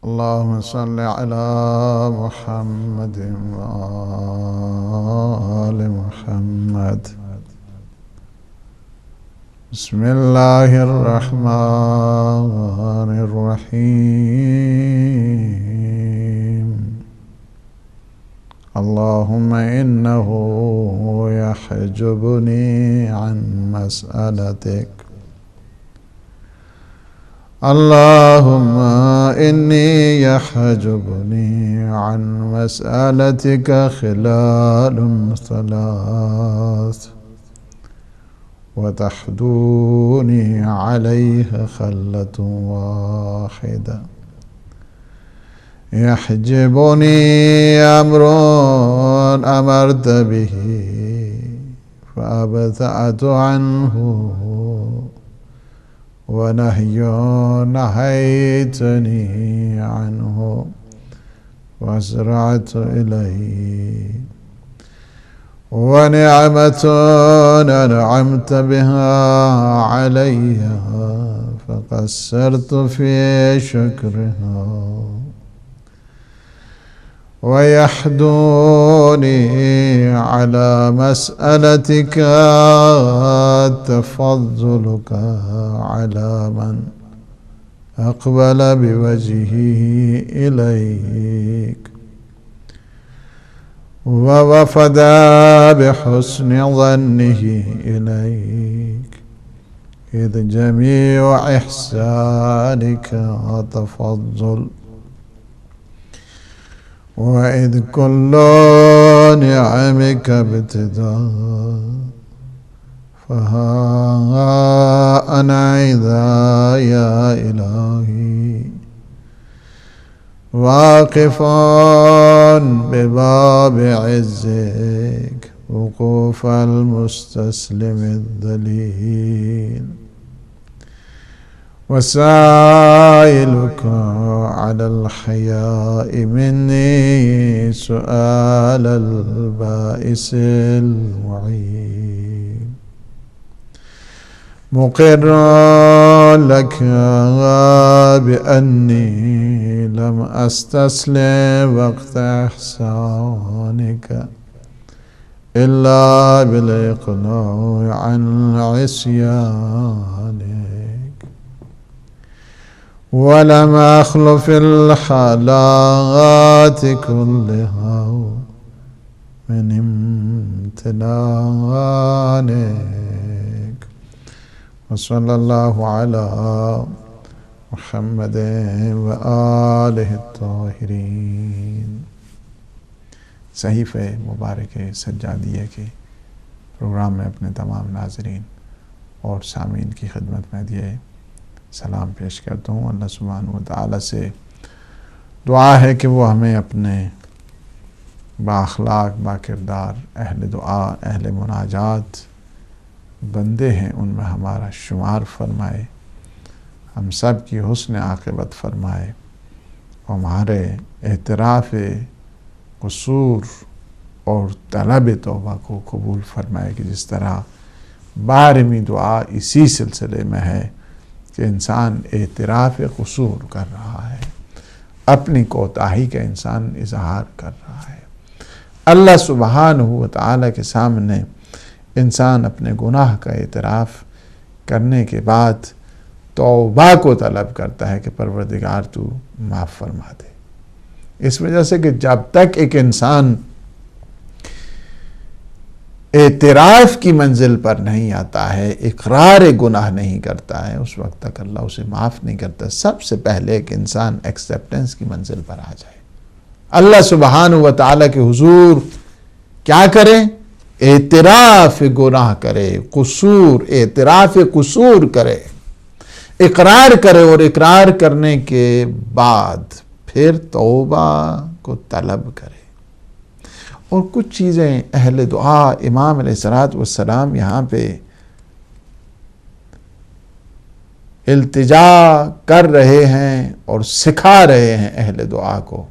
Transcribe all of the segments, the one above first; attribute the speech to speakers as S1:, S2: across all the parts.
S1: اللهم صل على محمد وآل محمد. بسم الله الرحمن الرحيم. اللهم إنه يحجبني عن مسألتك. اللهم إني يحجبني عن مسألتك خلال ثلاث، وتحدوني عليه خلة واحدة. يحجبني أمر أمرت به فأبتعت عنه، ونهي نهيتني عنه وأسرعت إليه، ونعمة أنعمت بها علي فقصرت في شكرها. ويحدوني على مسألتك تفضلك على من أقبل بوجهه إليك، ووفد بحسن ظنه إليك، إذ جميع إحسانك تفضل، وإذ كل نعمك ابتداء. فها أنا إذا يا إلهي واقف بباب عزك وقوف المستسلم الذليل، وسائلك على الحياء مني سؤال البائس المعين، مقر لك بأني لم أستسلم وقت إحسانك إلا بالإقلاع عن عصيانك، ولم أخلف الحالات كلها من امتنانك. وصلى الله على محمد وآلہ الطاہرین۔ صحیفہ مبارک سجادیہ کے پروگرام میں اپنے تمام ناظرین اور سامعین کی خدمت میں دیے سلام پیش کرتا ہوں۔ اللہ سبحانہ و تعالیٰ سے دعا ہے کہ وہ ہمیں اپنے بااخلاق باکردار اہل دعا اہل مناجات بندے ہیں ان میں ہمارا شمار فرمائے، ہم سب کی حسن عاقبت فرمائے، اور ہمارے اعتراف قصور اور طلب توبہ کو قبول فرمائے، کہ جس طرح 12ویں دعا اسی سلسلے میں ہے کہ انسان اعتراف قصور کر رہا ہے، اپنی کوتاہی کا انسان اظہار کر رہا ہے۔ اللہ سبحانہ و تعالیٰ کے سامنے انسان اپنے گناہ کا اعتراف کرنے کے بعد توبہ کو طلب کرتا ہے کہ پروردگار تو معاف فرما دے۔ اس وجہ سے کہ جب تک ایک انسان اعتراف کی منزل پر نہیں آتا ہے، اقرار گناہ نہیں کرتا ہے، اس وقت تک اللہ اسے معاف نہیں کرتا۔ سب سے پہلے ایک انسان ایکسیپٹنس کی منزل پر آ جائے، اللہ سبحانہ و تعالیٰ کے حضور کیا کرے؟ اعتراف گناہ کرے، قصور اعتراف قصور کرے، اقرار کرے، اور اقرار کرنے کے بعد پھر توبہ کو طلب کرے۔ اور کچھ چیزیں اہل دعا امام علیہ السلام یہاں پہ التجا کر رہے ہیں اور سکھا رہے ہیں اہل دعا کو۔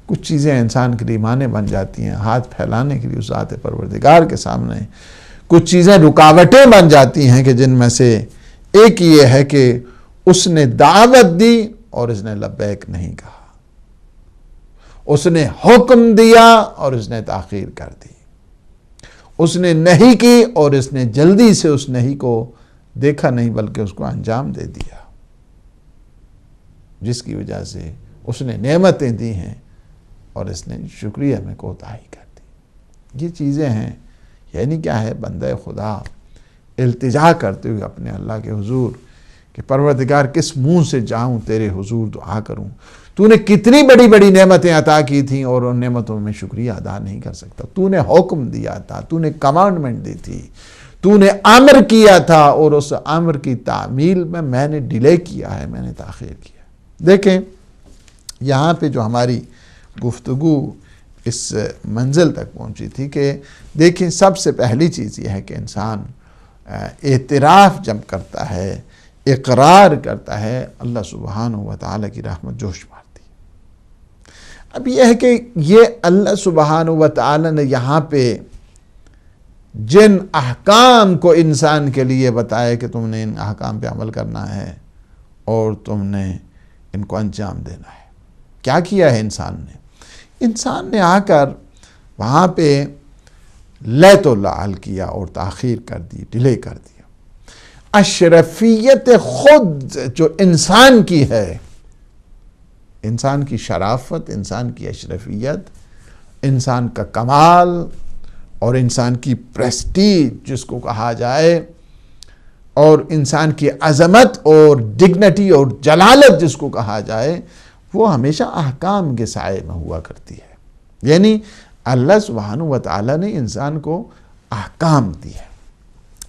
S1: کچھ چیزیں انسان کے لیے مانع بن جاتی ہیں ہاتھ پھیلانے کے لیے اس ذات پروردگار کے سامنے، کچھ چیزیں رکاوٹیں بن جاتی ہیں کہ جن میں سے ایک یہ ہے کہ اس نے دعوت دی اور اس نے لبیک نہیں کہا، اس نے حکم دیا اور اس نے تاخیر کر دی، اس نے نہیں کی اور اس نے جلدی سے اس نہیں کو دیکھا نہیں بلکہ اس کو انجام دے دیا، جس کی وجہ سے اس نے نعمتیں دی ہیں اور اس نے شکریہ میں کوتاہی کر دی۔ یہ چیزیں ہیں، یعنی کیا ہے، بندہ خدا التجا کرتے ہوئے اپنے اللہ کے حضور کہ پروردگار کس منہ سے جاؤں تیرے حضور دعا کروں، تو نے کتنی بڑی بڑی نعمتیں عطا کی تھیں اور ان نعمتوں میں شکریہ ادا نہیں کر سکتا، تو نے حکم دیا تھا، تو نے کمانڈمنٹ دی تھی، تو نے امر کیا تھا اور اس امر کی تعمیل میں نے ڈیلے کیا ہے، میں نے تاخیر کیا۔ دیکھیں یہاں پہ جو ہماری گفتگو اس منزل تک پہنچی تھی کہ دیکھیں سب سے پہلی چیز یہ ہے کہ انسان اعتراف جب کرتا ہے، اقرار کرتا ہے، اللہ سبحانہ و تعالیٰ کی رحمت جوش مارتی ہے۔ اب یہ ہے کہ یہ اللہ سبحانہ و تعالیٰ نے یہاں پہ جن احکام کو انسان کے لیے بتایا کہ تم نے ان احکام پہ عمل کرنا ہے اور تم نے ان کو انجام دینا ہے، کیا کیا ہے انسان نے آ کر وہاں پہ لیت و لعل کیا اور تاخیر کر دی، ڈیلے کر دیا۔ اشرفیت خود جو انسان کی ہے، انسان کی شرافت، انسان کی اشرفیت، انسان کا کمال اور انسان کی پریسٹیج جس کو کہا جائے، اور انسان کی عظمت اور ڈگنیٹی اور جلالت جس کو کہا جائے، وہ ہمیشہ احکام کے سائے میں ہوا کرتی ہے۔ یعنی اللہ سبحانہ و تعالیٰ نے انسان کو احکام دی ہے۔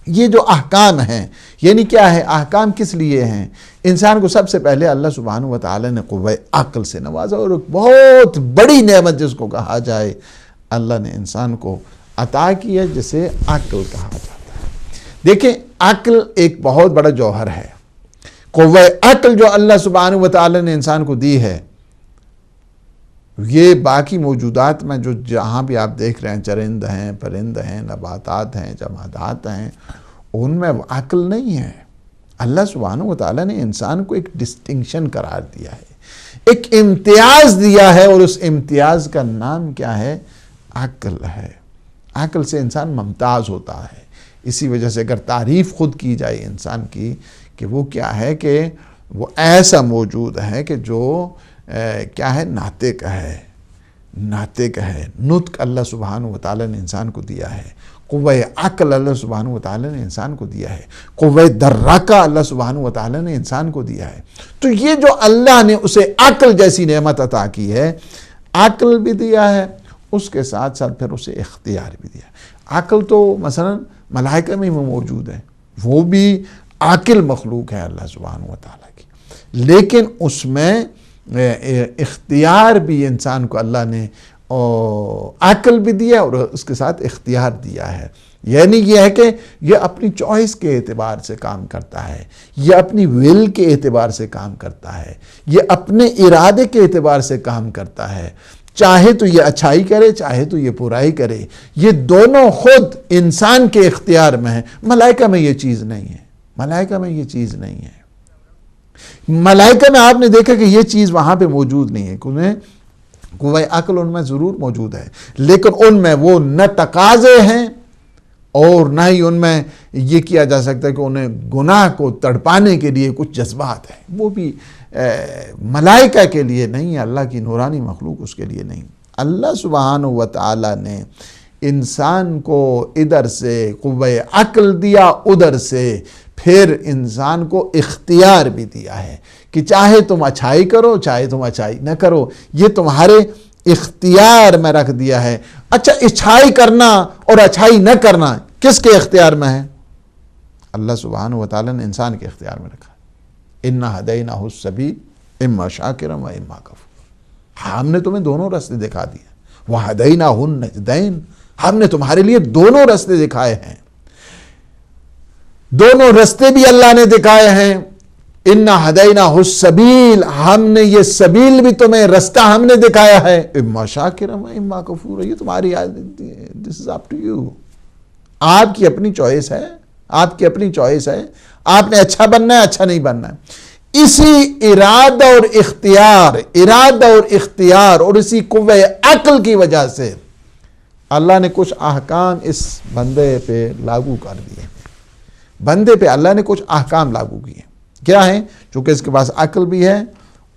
S1: یہ جو احکام ہیں یعنی کیا ہے، احکام کس لیے ہیں؟ انسان کو سب سے پہلے اللہ سبحانہ و تعالیٰ نے قوہ عقل سے نوازا، اور ایک بہت بڑی نعمت جس کو کہا جائے اللہ نے انسان کو عطا کی ہے، جسے عقل کہا جاتا ہے۔ دیکھیں عقل ایک بہت بڑا جوہر ہے۔ قوہ عقل جو اللہ سبحانہ و تعالیٰ نے انسان کو دی ہے، یہ باقی موجودات میں جو جہاں بھی آپ دیکھ رہے ہیں، چرند ہیں، پرند ہیں، نباتات ہیں، جمادات ہیں، ان میں عقل نہیں ہے۔ اللہ سبحانہ و تعالیٰ نے انسان کو ایک ڈسٹنکشن قرار دیا ہے، ایک امتیاز دیا ہے، اور اس امتیاز کا نام کیا ہے؟ عقل ہے۔ عقل سے انسان ممتاز ہوتا ہے۔ اسی وجہ سے اگر تعریف خود کی جائے انسان کی کہ وہ کیا ہے، کہ وہ ایسا موجود ہے کہ جو کیا ہے، ناطق ہے، ناطق ہے۔ نطق اللہ سبحانہ و تعالیٰ نے انسان کو دیا ہے، قوہ عقل اللہ سبحانہ و تعالیٰ نے انسان کو دیا ہے، قوہ درکہ اللہ سبحانہ و تعالیٰ نے انسان کو دیا ہے۔ تو یہ جو اللہ نے اسے عقل جیسی نعمت عطا کی ہے، عقل بھی دیا ہے، اس کے ساتھ ساتھ پھر اسے اختیار بھی دیا ہے۔ عقل تو مثلا ملائکہ میں موجود ہے، وہ بھی عاقل مخلوق ہے اللہ سبحانہ و تعالیٰ کی، لیکن اس میں اختیار بھی انسان کو اللہ نے عقل بھی دیا اور اس کے ساتھ اختیار دیا ہے۔ یعنی یہ ہے کہ یہ اپنی چوائس کے اعتبار سے کام کرتا ہے، یہ اپنی ول کے اعتبار سے کام کرتا ہے، یہ اپنے ارادے کے اعتبار سے کام کرتا ہے۔ چاہے تو یہ اچھائی کرے، چاہے تو یہ برائی کرے، یہ دونوں خود انسان کے اختیار میں ہیں۔ ملائکہ میں یہ چیز نہیں ہے، ملائکہ میں یہ چیز نہیں ہے۔ ملائکہ میں آپ نے دیکھا کہ یہ چیز وہاں پہ موجود نہیں ہے، انہیں قوہ عقل ان میں ضرور موجود ہے، لیکن ان میں وہ نہ تقاضے ہیں اور نہ ہی ان میں یہ کیا جا سکتا ہے کہ انہیں گناہ کو تڑپانے کے لیے کچھ جذبات ہیں، وہ بھی ملائکہ کے لیے نہیں ہے، اللہ کی نورانی مخلوق اس کے لیے نہیں۔ اللہ سبحانہ و تعالیٰ نے انسان کو ادھر سے قوہ عقل دیا، ادھر سے پھر انسان کو اختیار بھی دیا ہے کہ چاہے تم اچھائی کرو، چاہے تم اچھائی نہ کرو، یہ تمہارے اختیار میں رکھ دیا ہے۔ اچھا، اچھائی کرنا اور اچھائی نہ کرنا کس کے اختیار میں ہے؟ اللہ سبحانہ و تعالیٰ نے انسان کے اختیار میں رکھا۔ اِنَّا هَدَيْنَاهُ السَّبِيلَ إِمَّا شَاكِرًا وَإِمَّا كَفُورًا، ہم نے تمہیں دونوں راستے دکھا دیے۔ وَهَدَيْنَاهُ النَّجْدَيْنِ، ہم نے تمہارے لیے دونوں راستے دکھائے ہیں، دونوں راستے بھی اللہ نے دکھائے ہیں۔ اِنَّا هَدَيْنَاهُ السَّبِيلَ، ہم نے یہ سبیل بھی تمہیں رستہ ہم نے دکھایا ہے۔ اِمَّا شَاكِرًا وَإِمَّا كَفُورًا، یہ تمہاری this is up to you، آپ کی اپنی چوائس ہے، آپ کی اپنی چوائس ہے، آپ نے اچھا بننا ہے، اچھا نہیں بننا ہے۔ اسی ارادہ اور اختیار اور اسی قوہ عقل کی وجہ سے اللہ نے کچھ احکام اس بندے پہ لاگو کر دیے. بندے پہ اللہ نے کچھ احکام لاگو کیے. کیا ہیں؟ چونکہ اس کے پاس عقل بھی ہے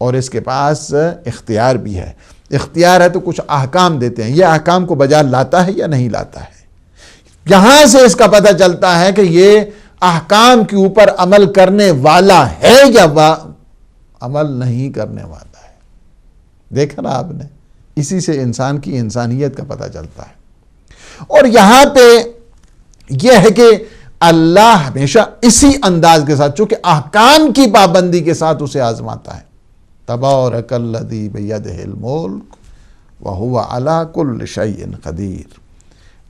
S1: اور اس کے پاس اختیار بھی ہے. اختیار ہے تو کچھ احکام دیتے ہیں. یہ احکام کو بجا لاتا ہے یا نہیں لاتا ہے؟ یہاں سے اس کا پتہ چلتا ہے کہ یہ احکام کے اوپر عمل کرنے والا ہے یا عمل نہیں کرنے والا ہے. دیکھا نا آپ نے؟ اسی سے انسان کی انسانیت کا پتہ چلتا ہے. اور یہاں پہ یہ ہے کہ اللہ ہمیشہ اسی انداز کے ساتھ، چونکہ احکام کی پابندی کے ساتھ اسے آزماتا ہے. تبارک الذی بیدہ الملک وہو علی کل شیء قدیر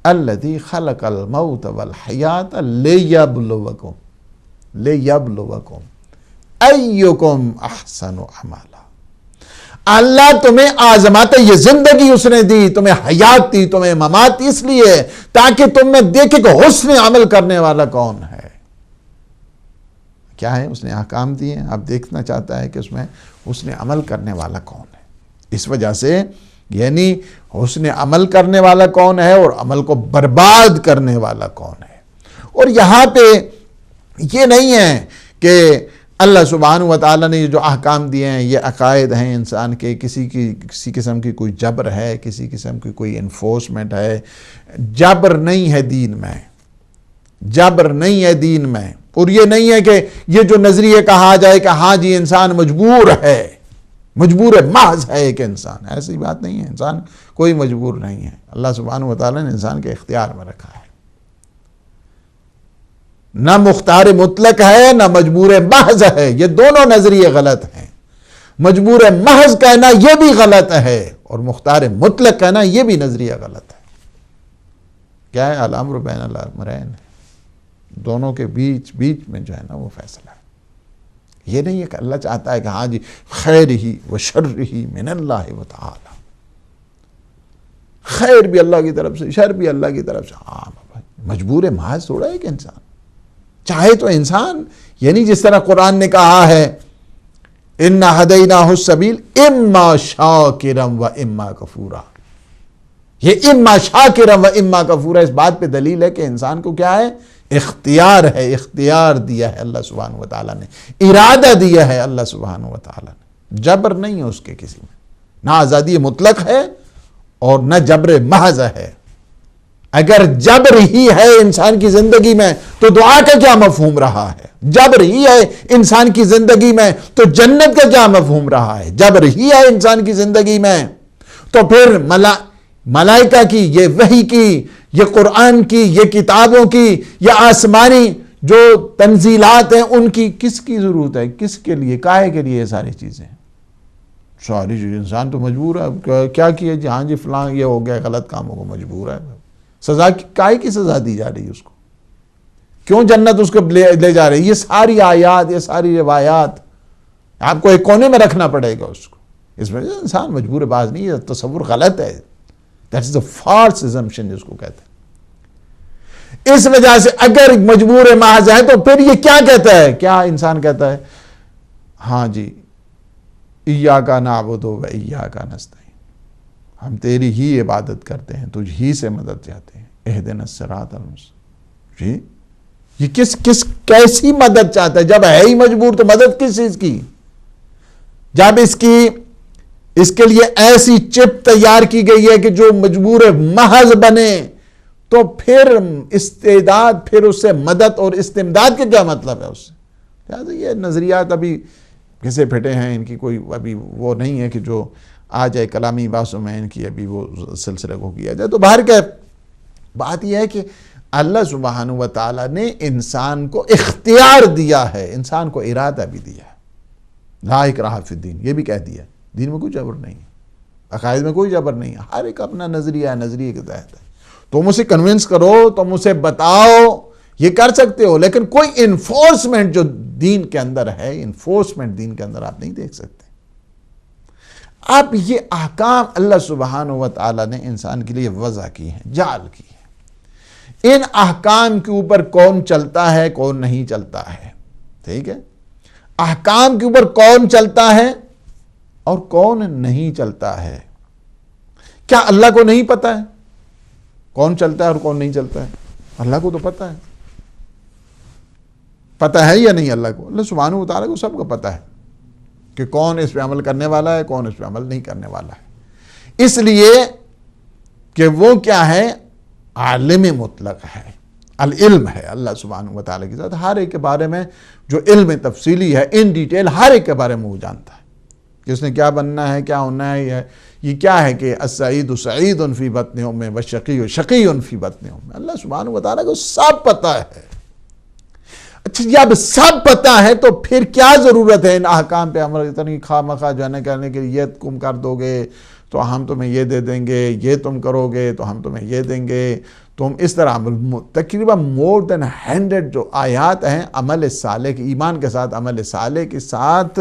S1: الذی خلق الموت والحیات لیبلوکم ایکم احسن عملا. اللہ تمہیں آزماتا ہے. یہ زندگی اس نے دی، تمہیں حیات دی، تمہیں ممات دی، اس لیے تاکہ تم میں دیکھے کہ حسن عمل کرنے والا کون ہے. کیا ہے؟ اس نے احکام دیے، اب دیکھنا چاہتا ہے کہ اس میں حسن عمل کرنے والا کون ہے. اس وجہ سے یعنی حسن عمل کرنے والا کون ہے اور عمل کو برباد کرنے والا کون ہے. اور یہاں پہ یہ نہیں ہے کہ اللہ سبحانہ و تعالیٰ نے جو احکام دیے ہیں یہ عقائد ہیں انسان کے، کسی قسم کی کوئی جبر ہے، کسی قسم کی کوئی انفورسمنٹ ہے. جبر نہیں ہے دین میں، جبر نہیں ہے دین میں. اور یہ نہیں ہے کہ یہ جو نظریہ کہا جائے کہ ہاں جی انسان مجبور ہے، مجبور محض ہے ایک انسان. ایسی بات نہیں ہے. انسان کوئی مجبور نہیں ہے. اللہ سبحانہ و تعالیٰ نے انسان کے اختیار میں رکھا ہے. نہ مختار مطلق ہے نہ مجبور محض ہے. یہ دونوں نظریے غلط ہیں. مجبور محض کہنا یہ بھی غلط ہے اور مختار مطلق کہنا یہ بھی نظریہ غلط ہے. کیا ہے؟ الامر بین الامرین ہے. دونوں کے بیچ میں جو ہے نا وہ فیصلہ ہے. یہ نہیں ہے کہ اللہ چاہتا ہے کہ ہاں جی خیر ہی و شر ہی من اللہ و تعالی، خیر بھی اللہ کی طرف سے شر بھی اللہ کی طرف سے. ہاں مجبور محض تھوڑا ہے کہ انسان چاہے تو انسان، یعنی جس طرح قرآن نے کہا ہے اِنَّا هَدَيْنَاهُ السَّبِيلَ اِمَّا شَاكِرًا وَإِمَّا كَفُورًا. یہ اِمَّا شَاكِرًا وَإِمَّا كَفُورًا اس بات پہ دلیل ہے کہ انسان کو کیا ہے؟ اختیار ہے. اختیار دیا ہے اللہ سبحانہ و تعالیٰ نے، ارادہ دیا ہے اللہ سبحانہ و تعالیٰ نے. جبر نہیں ہے اس کے کسی میں، نہ آزادی مطلق ہے اور نہ جبر محض ہے. اگر جبر ہی ہے انسان کی زندگی میں تو دعا کا کیا مفہوم رہا ہے؟ جبر ہی ہے انسان کی زندگی میں تو جنت کا کیا مفہوم رہا ہے؟ جبر ہی ہے انسان کی زندگی میں تو پھر ملائکہ کی، یہ وحی کی، یہ قرآن کی، یہ کتابوں کی، یہ آسمانی جو تنزیلات ہیں ان کی کس کی ضرورت ہے؟ کس کے لیے؟ کائے کے لیے یہ ساری چیزیں؟ ساری چیزیں. انسان تو مجبور ہے. کیا کیا جی؟ ہاں جی فلاں یہ ہو گیا، غلط کاموں کو مجبور ہے. سزا کائے کی سزا دی جا رہی ہے اس کو؟ کیوں جنت اس کو لے جا رہی ہے؟ یہ ساری آیات، یہ ساری روایات آپ کو ایک کونے میں رکھنا پڑے گا اس کو. اس میں انسان مجبور باز نہیں ہے. تصور غلط ہے. That is a false assumption جس کو کہتے ہیں. اس وجہ سے اگر مجبور محض ہے تو پھر یہ کیا کہتا ہے؟ کیا انسان کہتا ہے؟ ہاں جی ایاک نعبد و ایاک نستعین، ہم تیری ہی عبادت کرتے ہیں، تجھ ہی سے مدد چاہتے ہیں. اہدنا الصراط المستقیم. جی یہ کیسی مدد چاہتا ہے؟ جب ہے ہی مجبور تو مدد کس چیز کی؟ جب اس کے لیے ایسی چپ تیار کی گئی ہے کہ جو مجبور محض بنے تو پھر استعداد، پھر اس سے مدد اور استمداد کا کیا مطلب ہے اس سے؟ لہٰذا یہ نظریات ابھی گھسے پھٹے ہیں. ان کی کوئی ابھی وہ نہیں ہے کہ جو آ جائے کلامی باسوں میں ان کی ابھی وہ سلسلے کو کیا جائے. تو باہر کا بات یہ ہے کہ اللہ سبحانہ و تعالیٰ نے انسان کو اختیار دیا ہے، انسان کو ارادہ بھی دیا ہے. لا اکراہ فی الدین، یہ بھی کہہ دیا. دین میں کوئی جبر نہیں ہے، عقائد میں کوئی جبر نہیں ہے. ہر ایک اپنا نظریہ ہے، نظریے کے تحت ہے. تم اسے کنونس کرو، تم اسے بتاؤ، یہ کر سکتے ہو، لیکن کوئی انفورسمنٹ جو دین کے اندر ہے، انفورسمنٹ دین کے اندر آپ نہیں دیکھ سکتے. اب یہ احکام اللہ سبحانہ و تعالیٰ نے انسان کے لیے وضع کی ہیں، جعل کی ہے. ان احکام کے اوپر کون چلتا ہے، کون نہیں چلتا ہے. ٹھیک ہے؟ احکام کے اوپر کون چلتا ہے اور کون نہیں چلتا ہے؟ کیا اللہ کو نہیں پتا ہے کون چلتا ہے اور کون نہیں چلتا ہے؟ اللہ کو تو پتا ہے. پتا ہے یا نہیں اللہ کو؟ اللہ سبحانہ و تعالیٰ کو سب کو پتا ہے کہ کون اس پہ عمل کرنے والا ہے، کون اس پہ عمل نہیں کرنے والا ہے. اس لیے کہ وہ کیا ہے؟ عالم مطلق ہے، العلم ہے اللہ سبحانہ و تعالیٰ کے ساتھ. ہر ایک کے بارے میں جو علم تفصیلی ہے، ان ڈیٹیل ہر ایک کے بارے میں وہ جانتا ہے کہ اس نے کیا بننا ہے، کیا ہونا ہے. یہ کیا ہے کہ السعید سعید فی بطن امہ والشقی شقی فی بطن امہ. اللہ سبحانہ و تعالیٰ کو سب پتا ہے. اچھا جب سب پتا ہے تو پھر کیا ضرورت ہے ان احکام پہ عمل؟ اتنی خواہ مخواہ جو ہے نا کرنے کے لیے، یہ تم کر دو گے تو ہم تمہیں یہ دے دیں گے، یہ تم کرو گے تو ہم تمہیں یہ دیں گے. تم اس طرح تقریباً مور دین 100 جو آیات ہیں عمل صالح کی، ایمان کے ساتھ عمل صالح کے ساتھ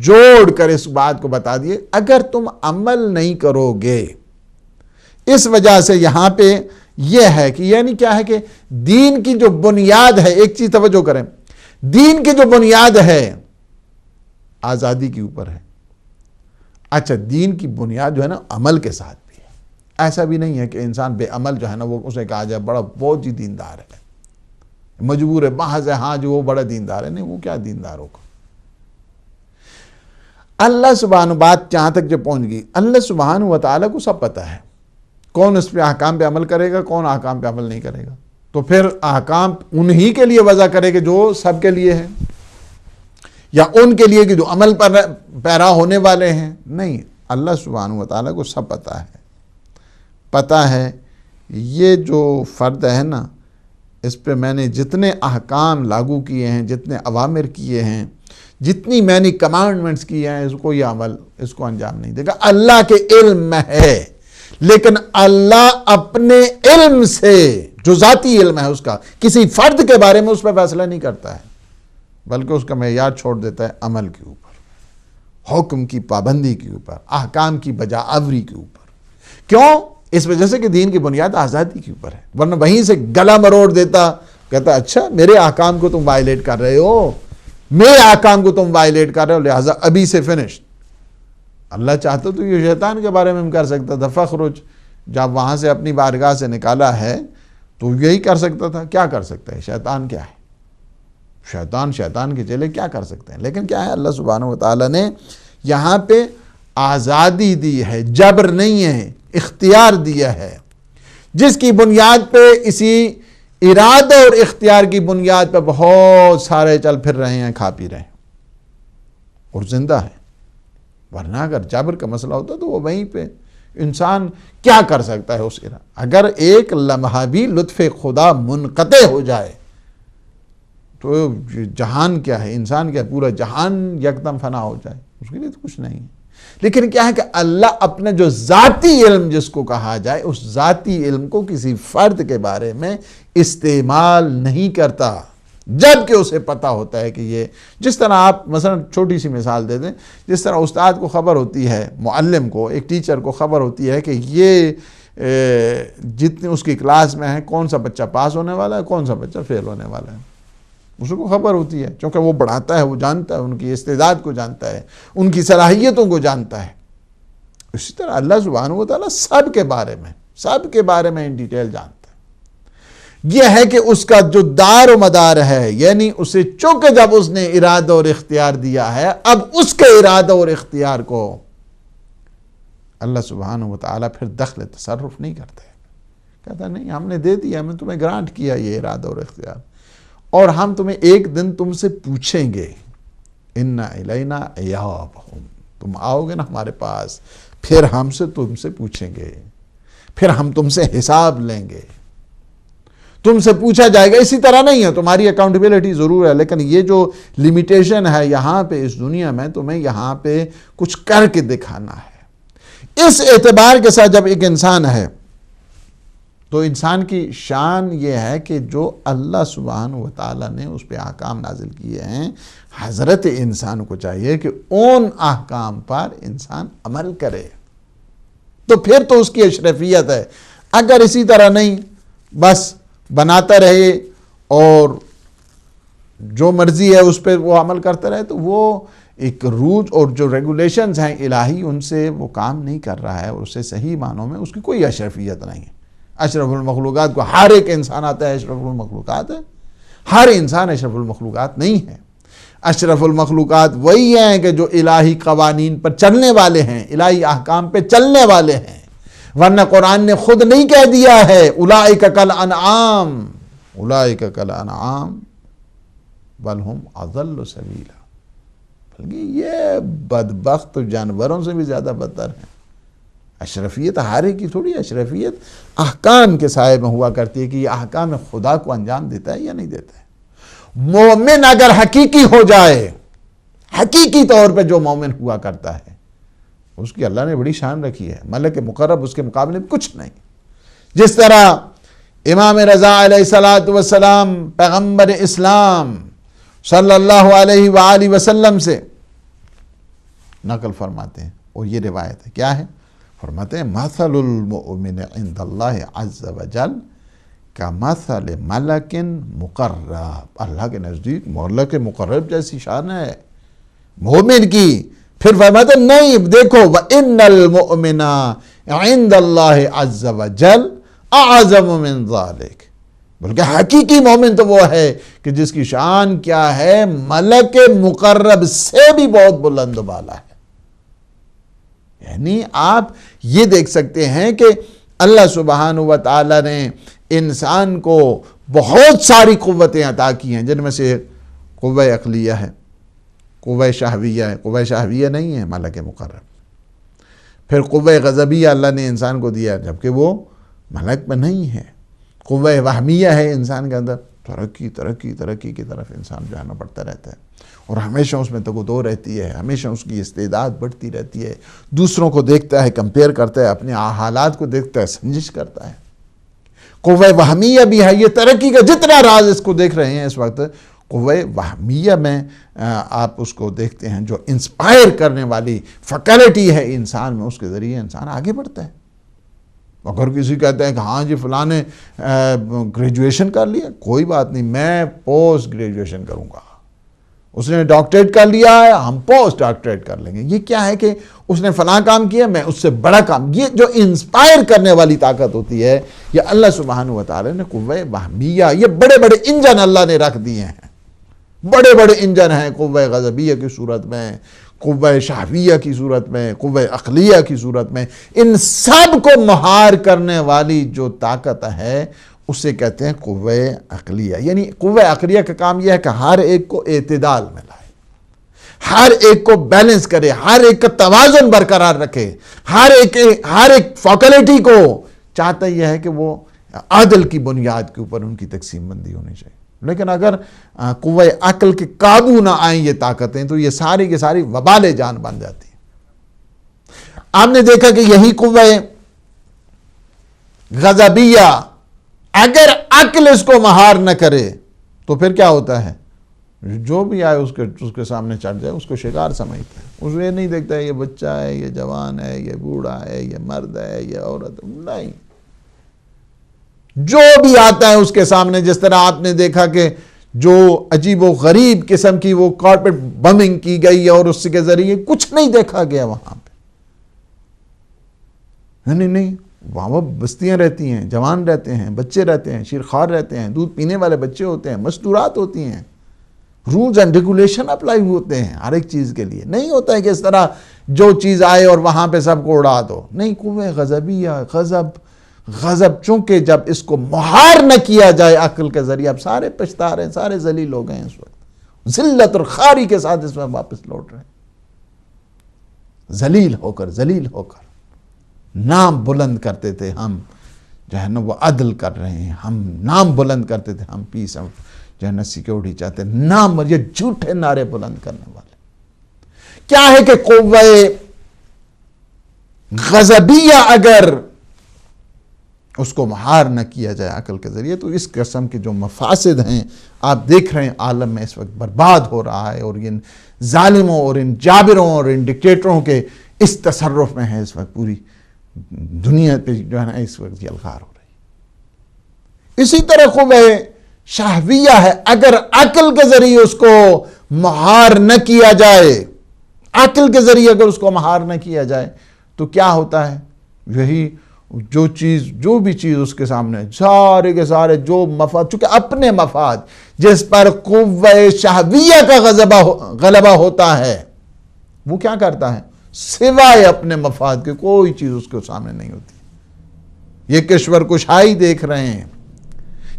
S1: جوڑ کر اس بات کو بتا دیے اگر تم عمل نہیں کرو گے. اس وجہ سے یہاں پہ یہ ہے کہ یعنی کیا ہے کہ دین کی جو بنیاد ہے، ایک چیز توجہ کریں، دین کی جو بنیاد ہے آزادی کے اوپر ہے. اچھا دین کی بنیاد جو ہے نا عمل کے ساتھ بھی ہے. ایسا بھی نہیں ہے کہ انسان بے عمل جو ہے نا وہ اسے کہا جائے بڑا بہت ہی دیندار ہے، مجبور ہے، محض ہے، ہاں جو وہ بڑا دیندار ہے. نہیں، وہ کیا دیندار ہوگا؟ اللہ سبحانہ بات جہاں تک جو پہنچ گئی، اللہ سبحانہ و تعالیٰ کو سب پتا ہے کون اس پہ احکام پہ عمل کرے گا، کون احکام پہ عمل نہیں کرے گا. تو پھر احکام انہی کے لیے وضع کرے کہ جو سب کے لیے ہیں، یا ان کے لیے کہ جو عمل پر پیرا ہونے والے ہیں؟ نہیں، اللہ سبحانہ و تعالیٰ کو سب پتا ہے. پتا ہے یہ جو فرد ہے نا، اس پہ میں نے جتنے احکام لاگو کیے ہیں، جتنے اوامر کیے ہیں، جتنی میں نے کمانڈمنٹس کیے ہیں، اس کو یہ عمل، اس کو انجام نہیں دے گا. اللہ کے علم میں ہے، لیکن اللہ اپنے علم سے جو ذاتی علم ہے اس کا، کسی فرد کے بارے میں اس پہ فیصلہ نہیں کرتا ہے، بلکہ اس کا معیار چھوڑ دیتا ہے عمل کے اوپر، حکم کی پابندی کے اوپر، احکام کی بجا آوری کے اوپر. کیوں؟ اس وجہ سے کہ دین کی بنیاد آزادی کے اوپر ہے. ورنہ وہیں سے گلا مروڑ دیتا، کہتا اچھا میرے احکام کو تم وائلیٹ کر رہے ہو، میرے احکام کو تم وائلیٹ کر رہے ہو، لہٰذا ابھی سے فنش. اللہ چاہتا تو یہ شیطان کے بارے میں کر سکتا تھا، فخرج جب وہاں سے اپنی بارگاہ سے نکالا ہے تو یہی کر سکتا تھا. کیا کر سکتا ہے؟ شیطان کیا ہے؟ شیطان کے چیلے کیا کر سکتے ہیں؟ لیکن کیا ہے، اللہ سبحانہ و تعالیٰ نے یہاں پہ آزادی دی ہے، جبر نہیں ہے، اختیار دیا ہے، جس کی بنیاد پہ، اسی ارادہ اور اختیار کی بنیاد پہ بہت سارے چل پھر رہے ہیں، کھا پی رہے ہیں اور زندہ ہیں. ورنہ اگر جبر کا مسئلہ ہوتا تو وہ وہیں پہ انسان کیا کر سکتا ہے اس ارادہ. اگر ایک لمحہ بھی لطف خدا منقطع ہو جائے تو جہان کیا ہے، انسان کیا، پورا جہان یکدم فنا ہو جائے، اس کے لیے تو کچھ نہیں ہے. لیکن کیا ہے کہ اللہ اپنے جو ذاتی علم جس کو کہا جائے، اس ذاتی علم کو کسی فرد کے بارے میں استعمال نہیں کرتا، جبکہ اسے پتا ہوتا ہے کہ یہ، جس طرح آپ مثلا چھوٹی سی مثال دے دیں، جس طرح استاد کو خبر ہوتی ہے، معلم کو، ایک ٹیچر کو خبر ہوتی ہے کہ یہ جتنے اس کی کلاس میں ہے کون سا بچہ پاس ہونے والا ہے، کون سا بچہ فیل ہونے والا ہے، اس کو خبر ہوتی ہے کیونکہ وہ پڑھاتا ہے، وہ جانتا ہے، ان کی استعداد کو جانتا ہے، ان کی صلاحیتوں کو جانتا ہے. اسی طرح اللہ سبحانہ و تعالیٰ سب کے بارے میں ان ڈیٹیل جانتا ہے. یہ ہے کہ اس کا جو دار و مدار ہے، یعنی اسے چونکہ جب اس نے ارادہ اور اختیار دیا ہے، اب اس کے ارادہ اور اختیار کو اللہ سبحانہ و تعالیٰ پھر دخل تصرف نہیں کرتا ہے. کہتا نہیں، ہم نے دے دیا، ہم نے تمہیں گرانٹ کیا یہ ارادہ اور اختیار، اور ہم تمہیں ایک دن تم سے پوچھیں گے، اِنَّ إِلَيْنَا إِيَابَهُمْ، تم آؤ گے نا ہمارے پاس، پھر ہم سے تم سے پوچھیں گے، پھر ہم تم سے حساب لیں گے، تم سے پوچھا جائے گا. اسی طرح نہیں ہے، تمہاری اکاؤنٹیبلٹی ضرور ہے، لیکن یہ جو لیمیٹیشن ہے یہاں پہ اس دنیا میں، تمہیں یہاں پہ کچھ کر کے دکھانا ہے. اس اعتبار کے ساتھ جب ایک انسان ہے تو انسان کی شان یہ ہے کہ جو اللہ سبحانہ و تعالیٰ نے اس پہ احکام نازل کیے ہیں، حضرت انسان کو چاہیے کہ ان احکام پر انسان عمل کرے، تو پھر تو اس کی اشرفیت ہے. اگر اسی طرح نہیں، بس بناتا رہے اور جو مرضی ہے اس پہ وہ عمل کرتا رہے، تو وہ ایک رولز اور جو ریگولیشنز ہیں الہی ان سے وہ کام نہیں کر رہا ہے، اور اسے صحیح معنوں میں اس کی کوئی اشرفیت نہیں ہے۔ اشرف المخلوقات کو ہر ایک انسان آتا ہے اشرف المخلوقات ہے، ہر انسان اشرف المخلوقات نہیں ہے۔ اشرف المخلوقات وہی ہیں کہ جو الہی قوانین پر چلنے والے ہیں، الہی احکام پہ چلنے والے ہیں، ورنہ قرآن نے خود نہیں کہہ دیا ہے اولئک کالانعام، اولئک کالانعام بل ہم اضل سبیلا، بلکہ یہ بدبخت جانوروں سے بھی زیادہ بدتر ہیں۔ اشرفیت ہر ایک کی تھوڑی، اشرفیت احکام کے سائے میں ہوا کرتی ہے کہ یہ احکام خدا کو انجام دیتا ہے یا نہیں دیتا ہے۔ مومن اگر حقیقی ہو جائے، حقیقی طور پہ جو مومن ہوا کرتا ہے، اس کی اللہ نے بڑی شان رکھی ہے، ملک مقرب اس کے مقابلے میں کچھ نہیں۔ جس طرح امام رضا علیہ السلام پیغمبر اسلام صلی اللہ علیہ وآلہ وسلم سے نقل فرماتے ہیں، اور یہ روایت ہے، کیا ہے؟ فرماتے ہیں مثل المؤمن عند اللہ عز وجل کمثل ملک مقرب، اللہ کے نزدیک ملک مقرب جیسی شان ہے مومن کی۔ پھر فرماتے ہیں نہیں، دیکھو وَإِنَّ الْمُؤْمِنَ عِنْدَ اللَّهِ عَزَّ وَجَلَّ أَعْظَمُ مِنْ ذَلِكَ، بلکہ حقیقی مومن تو وہ ہے کہ جس کی شان کیا ہے، ملک مقرب سے بھی بہت بلند و بالا ہے۔ یعنی آپ یہ دیکھ سکتے ہیں کہ اللہ سبحانہ و تعالی نے انسان کو بہت ساری قوتیں عطا کی ہیں، جن میں سے قوہ عقلیہ ہے، قوہ شہویہ ہے، قوہ شہویہ نہیں ہے ملک مقرب، پھر قوہ غضبیہ اللہ نے انسان کو دیا جبکہ وہ ملک میں نہیں ہے، قوہ وہمیہ ہے انسان کے اندر، ترقی ترقی ترقی کی طرف انسان جانا پڑتا رہتا ہے، اور ہمیشہ اس میں تگودو رہتی ہے، ہمیشہ اس کی استعداد بڑھتی رہتی ہے، دوسروں کو دیکھتا ہے، کمپیئر کرتا ہے، اپنے حالات کو دیکھتا ہے، سنجش کرتا ہے۔ قوہ وہمیہ بھی ہے، یہ ترقی کا جتنا راز اس کو دیکھ رہے ہیں اس وقت، قوہ وہمیہ میں آپ اس کو دیکھتے ہیں، جو انسپائر کرنے والی فیکلٹی ہے انسان میں، اس کے ذریعے انسان آگے بڑھتا ہے۔ اگر کسی کہتے ہیں کہ ہاں جی فلاں نے گریجویشن کر لیا، کوئی بات نہیں، میں پوسٹ گریجویشن کروں گا، اس نے ڈاکٹریٹ کر لیا ہے، ہم پوسٹ ڈاکٹریٹ کر لیں گے۔ یہ کیا ہے کہ اس نے فلاں کام کیا، میں اس سے بڑا کام، یہ جو انسپائر کرنے والی طاقت ہوتی ہے، یہ اللہ سبحانہ و تعالی نے قوہ وہمیہ، یہ بڑے بڑے انجن اللہ نے رکھ دیے ہیں، بڑے بڑے انجن ہیں، قوہ غضبیہ کی صورت میں، قوہ شہویہ کی صورت میں، قوہ عقلیہ کی صورت میں، ان سب کو مہار کرنے والی جو طاقت ہے اسے کہتے ہیں قوہ عقلیہ۔ یعنی قوہ عقلیہ کا کام یہ ہے کہ ہر ایک کو اعتدال میں لائے، ہر ایک کو بیلنس کرے، ہر ایک کا توازن برقرار رکھے، ہر ایک فیکلٹی کو چاہتا یہ ہے کہ وہ عدل کی بنیاد کے اوپر ان کی تقسیم بندی ہونی چاہیے۔ لیکن اگر قوہ عقل کے قابو نہ آئیں یہ طاقتیں، تو یہ ساری کی ساری وبال جان بن جاتی ہیں۔ آپ نے دیکھا کہ یہی قوہ غضبیہ اگر عقل اس کو مہار نہ کرے تو پھر کیا ہوتا ہے؟ جو بھی آئے اس کے سامنے چڑھ جائے، اس کو شکار سمجھتا ہے، اس کو یہ نہیں دیکھتا ہے یہ بچہ ہے، یہ جوان ہے، یہ بوڑھا ہے، یہ مرد ہے، یہ عورت، نہیں، جو بھی آتا ہے اس کے سامنے۔ جس طرح آپ نے دیکھا کہ جو عجیب و غریب قسم کی وہ کارپیٹ بمنگ کی گئی اور اس کے ذریعے کچھ نہیں دیکھا گیا وہاں پہ، نہیں، وہاں بستیاں رہتی ہیں، جوان رہتے ہیں، بچے رہتے ہیں، شیرخوار رہتے ہیں، دودھ پینے والے بچے ہوتے ہیں، مستورات ہوتی ہیں، رولز اینڈ ریگولیشن اپلائی ہوتے ہیں ہر ایک چیز کے لیے۔ نہیں ہوتا ہے کہ اس طرح جو چیز آئے اور وہاں پہ سب کو اڑا دو، نہیں۔ قوہ غضبیہ، غضب چونکہ جب اس کو مہار نہ کیا جائے عقل کے ذریعے، اب سارے پچھتا رہے ہیں، سارے ذلیل ہو گئے ہیں اس وقت، ذلت اور خواری کے ساتھ اس میں واپس لوٹ رہے ہیں، ذلیل ہو کر نام بلند کرتے تھے ہم جو ہے نا وہ عدل کر رہے ہیں، ہم نام بلند کرتے تھے ہم پیس جو ہے نا سیکیورٹی چاہتے ہیں، نام، یہ جھوٹے نعرے بلند کرنے والے۔ کیا ہے کہ قوہ غضبیہ اگر اس کو مہار نہ کیا جائے عقل کے ذریعے، تو اس قسم کے جو مفاسد ہیں آپ دیکھ رہے ہیں عالم میں اس وقت برباد ہو رہا ہے، اور ان ظالموں اور ان جابروں اور ان ڈکٹیٹروں کے اس تصرف میں ہے اس وقت پوری دنیا پہ جو ہے نا اس وقت یہ الغار ہو رہی ہے۔ اسی طرح قوہ شہویہ ہے، اگر عقل کے ذریعے اس کو مہار نہ کیا جائے، عقل کے ذریعے اگر اس کو مہار نہ کیا جائے تو کیا ہوتا ہے؟ یہی جو بھی چیز اس کے سامنے سارے کے سارے جو مفاد، چونکہ اپنے مفاد جس پر قوہ شہویہ کا غلبہ ہوتا ہے وہ کیا کرتا ہے؟ سوائے اپنے مفاد کے کوئی چیز اس کے سامنے نہیں ہوتی۔ یہ کشور کشائی دیکھ رہے ہیں،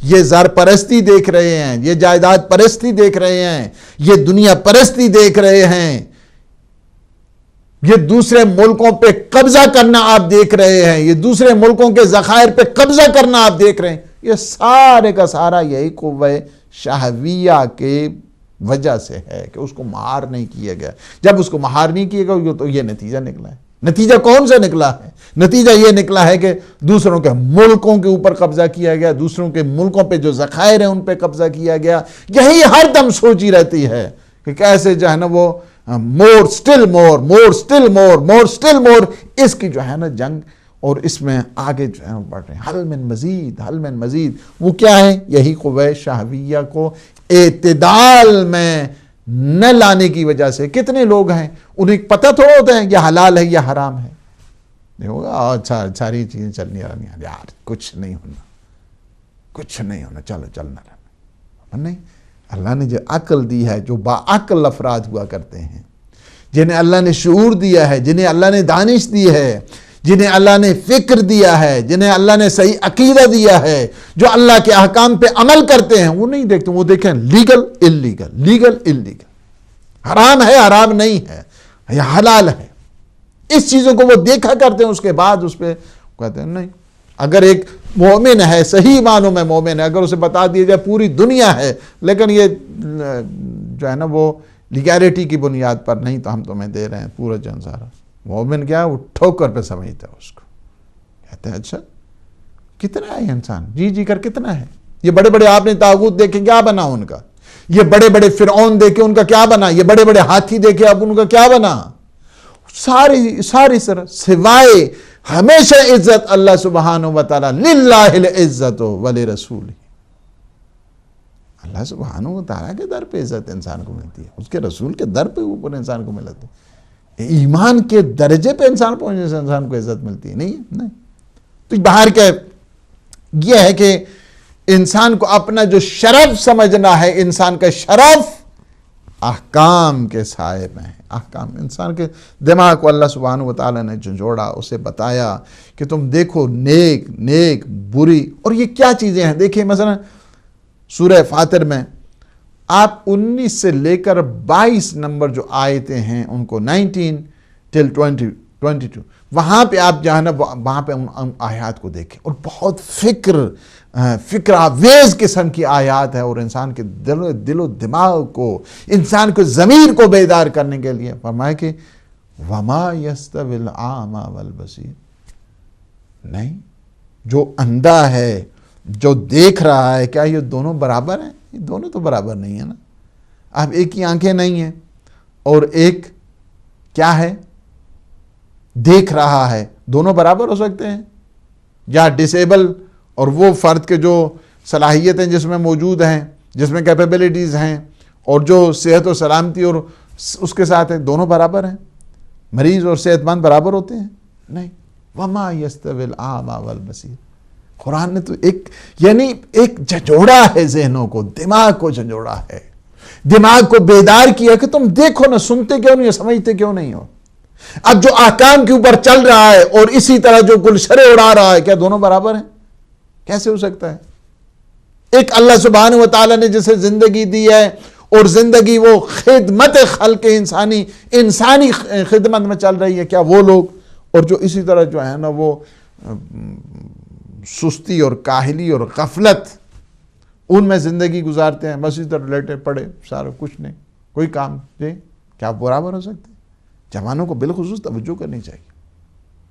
S1: یہ زر پرستی دیکھ رہے ہیں، یہ جائیداد پرستی دیکھ رہے ہیں، یہ دنیا پرستی دیکھ رہے ہیں، یہ دوسرے ملکوں پہ قبضہ کرنا آپ دیکھ رہے ہیں، یہ دوسرے ملکوں کے ذخائر پہ قبضہ کرنا آپ دیکھ رہے ہیں، یہ سارے کا سارا یہی قوہ شہویہ کے وجہ سے ہے کہ اس کو مہار نہیں کیا گیا۔ جب اس کو مہار نہیں کیا گیا تو یہ نتیجہ نکلا ہے۔ نتیجہ کون سا نکلا ہے؟ نتیجہ یہ نکلا ہے کہ دوسروں کے ملکوں کے اوپر قبضہ کیا گیا، دوسروں کے ملکوں پہ جو ذخائر ہیں ان پہ قبضہ کیا گیا۔ یہی ہر دم سوچی رہتی ہے کہ کیسے جو ہے نا وہ مور سٹل مور، مور سٹل مور، مور سٹل مور، اس کی جو ہے نا جنگ، اور اس میں آگے جو ہے بڑھ رہے ہیں، حل من مزید، حل من مزید۔ وہ کیا ہے؟ یہی قوہ شہویہ کو اعتدال میں نہ لانے کی وجہ سے کتنے لوگ ہیں انہیں پتہ تھوڑا ہوتا ہے یہ حلال ہے یا حرام ہے، دیکھو ساری چیزیں چلنی رہنی ہیں، یار کچھ نہیں ہونا، کچھ نہیں ہونا، چلو چلنا رہنا۔ نہیں، اللہ نے جو عقل دی ہے، جو باعقل افراد ہوا کرتے ہیں، جنہیں اللہ نے شعور دیا ہے، جنہیں اللہ نے دانش دی ہے، جنہیں اللہ نے فکر دیا ہے، جنہیں اللہ نے صحیح عقیدہ دیا ہے، جو اللہ کے احکام پہ عمل کرتے ہیں، وہ نہیں دیکھتے، وہ دیکھیں لیگل اللیگل، لیگل اللیگل، حرام ہے حرام نہیں ہے، یہ حلال ہے، اس چیزوں کو وہ دیکھا کرتے ہیں، اس کے بعد اس پہ کہتے ہیں نہیں۔ اگر ایک مومن ہے، صحیح معنوں میں مومن ہے، اگر اسے بتا دیا جائے پوری دنیا ہے لیکن یہ جو ہے نا وہ لیگیلٹی کی بنیاد پر نہیں تو ہم تمہیں دے رہے ہیں پورا جن سارا، مومن کیا ہے؟ وہ ٹھوکر پہ سمجھتا ہے اس کو، کہتے ہیں اچھا کتنا ہے انسان، جی کر کتنا ہے؟ یہ بڑے بڑے آپ نے طاغوت دیکھے، کیا بنا ان کا؟ یہ بڑے بڑے فرعون دیکھے، ان کا کیا بنا؟ یہ بڑے بڑے ہاتھی دیکھے، اب ان کا کیا بنا؟ ساری سوائے ہمیشہ عزت اللہ سبحانہ و تعالی، للہ العزت ولرسولہ، اللہ سبحانہ و تعالیٰ کے در پہ عزت انسان کو ملتی ہے، اس کے رسول کے در پہ اوپر انسان کو ملتی ہے، ایمان کے درجے پہ انسان پہنچنے سے انسان کو عزت ملتی ہے نہیں۔ تو باہر کے یہ ہے کہ انسان کو اپنا جو شرف سمجھنا ہے، انسان کا شرف احکام کے سائے میں ہے۔ احکام انسان کے دماغ کو اللہ سبحانہ و تعالیٰ نے جھنجھوڑا، اسے بتایا کہ تم دیکھو نیک بری، اور یہ کیا چیزیں ہیں؟ دیکھیں مثلا سورہ فاطر میں آپ 19 سے لے کر 22 نمبر جو آیتیں ہیں ان کو 19 till 22 وہاں پہ آپ جہاں وہاں پہ ان آیات کو دیکھیں، اور بہت فکر آویز قسم کی آیات ہے، اور انسان کے دل و دماغ کو، انسان کو ضمیر کو بیدار کرنے کے لیے فرمایا کہ وَمَا يَسْتَوِي الْأَعْمَى وَالْبَصِيرُ، نہیں، جو اندھا ہے، جو دیکھ رہا ہے، کیا یہ دونوں برابر ہیں؟ یہ دونوں تو برابر نہیں ہے نا۔ اب ایک ہی آنکھیں نہیں ہیں اور ایک کیا ہے؟ دیکھ رہا ہے، دونوں برابر ہو سکتے ہیں؟ یا ڈسیبل اور وہ فرد کے جو صلاحیتیں جس میں موجود ہیں، جس میں کیپیبلٹیز ہیں، اور جو صحت و سلامتی اور اس کے ساتھ ہیں، دونوں برابر ہیں؟ مریض اور صحت مند برابر ہوتے ہیں؟ نہیں۔ وَمَا يَسْتَوِي الْأَعْمَى وَالْبَصِيرُ، قرآن نے تو ایک جھنجھوڑا ہے ذہنوں کو، دماغ کو جھنجھوڑا ہے، دماغ کو بیدار کیا کہ تم دیکھو نہ، سنتے کیوں نہیں، سمجھتے کیوں نہیں ہو؟ اب جو احکام کے اوپر چل رہا ہے اور اسی طرح جو گلشرے اڑا رہا ہے، کیا دونوں برابر ہیں؟ کیسے ہو سکتا ہے؟ ایک اللہ سبحانہ و تعالیٰ نے جسے زندگی دی ہے، اور زندگی وہ خدمت خلق انسانی خدمت میں چل رہی ہے، کیا وہ لوگ اور جو اسی طرح جو ہے نا وہ سستی اور کاہلی اور غفلت ان میں زندگی گزارتے ہیں، بس اسی طرح لیٹے پڑے، سارا کچھ نہیں، کوئی کام نہیں، کیا برابر ہو سکتے؟ جوانوں کو بالخصوص توجہ کرنی چاہیے،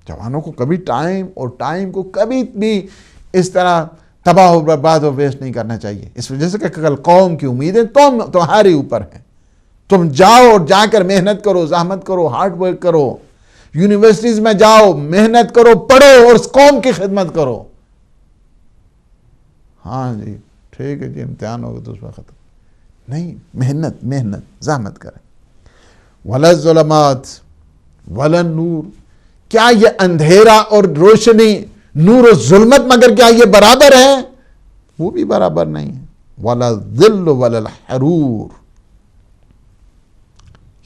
S1: جوانوں کو کبھی ٹائم کو کبھی بھی اس طرح تباہ و برباد و ویسٹ نہیں کرنا چاہیے، اس وجہ سے کہ کل قوم کی امیدیں تمہارے اوپر ہیں، تم جاؤ اور جا کر محنت کرو، زحمت کرو، ہارڈ ورک کرو، یونیورسٹیز میں جاؤ، محنت کرو، پڑھو اور اس قوم کی خدمت کرو۔ ہاں جی، ٹھیک ہے جی امتحان ہوگا تو اس وقت ختم نہیں، محنت زحمت کریں. وَلَا الظُّلُمَاتُ وَلَا النُّورُ، کیا یہ اندھیرا اور روشنی، نور و ظلمت، مگر کیا یہ برابر ہیں؟ وہ بھی برابر نہیں ہے. وَلَا الظِّلُّ وَلَا الْحَرُورُ،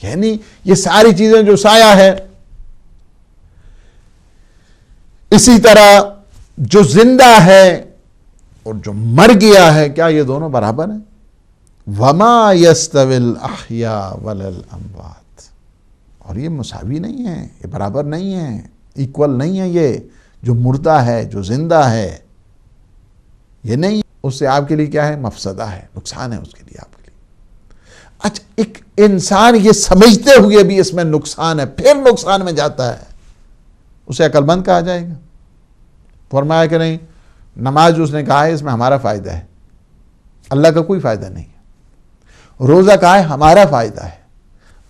S1: یعنی یہ ساری چیزیں جو سایہ ہے، اسی طرح جو زندہ ہے اور جو مر گیا ہے، کیا یہ دونوں برابر ہیں؟ وَمَا يَسْتَوِي الْأَحْيَاءُ وَلَا الْأَمْوَاتُ، اور یہ مساوی نہیں ہے، یہ برابر نہیں ہے، ایکول نہیں ہے. یہ جو مردہ ہے، جو زندہ ہے، یہ نہیں. اس سے آپ کے لیے کیا ہے؟ مفسدہ ہے، نقصان ہے اس کے لیے، آپ کے لیے. اچھا، ایک انسان یہ سمجھتے ہوئے بھی اس میں نقصان ہے، پھر نقصان میں جاتا ہے، اسے عقل مند کہا جائے گا؟ فرمایا کہ نہیں، نماز جو اس نے کہا ہے اس میں ہمارا فائدہ ہے، اللہ کا کوئی فائدہ نہیں ہے. روزہ کہا ہے ہمارا فائدہ ہے،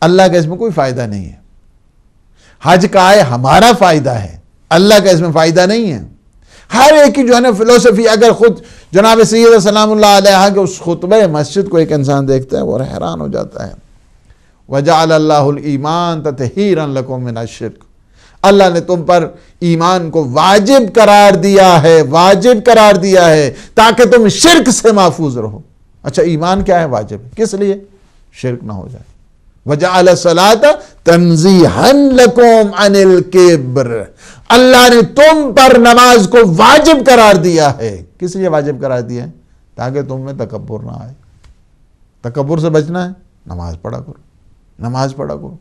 S1: اللہ کا اس میں کوئی فائدہ نہیں ہے. حج کہا ہے ہمارا فائدہ ہے، اللہ کا اس میں فائدہ نہیں ہے. ہر ایک کی جو ہے نا فلسفی، اگر خود جناب سید سلام اللہ علیہ کے اس خطبہ مسجد کو ایک انسان دیکھتا ہے وہ حیران ہو جاتا ہے. وَجَعَلَ اللَّهُ الْإِيمَانَ تَطْهِيرًا لَكُم مِّنَ الشِّرْكِ، اللہ نے تم پر ایمان کو واجب قرار دیا ہے، واجب قرار دیا ہے تاکہ تم شرک سے محفوظ رہو. اچھا، ایمان کیا ہے؟ واجب ہے. کس لیے؟ شرک نہ ہو جائے. وَجَعَلَ الصَّلَاةَ تَنزِيهًا لَكُمْ عَنِ الْكِبْرِ، اللہ نے تم پر نماز کو واجب قرار دیا ہے. کس لیے واجب قرار دیا ہے؟ تاکہ تم میں تکبر نہ آئے. تکبر سے بچنا ہے، نماز پڑھا کرو، نماز پڑھا کرو.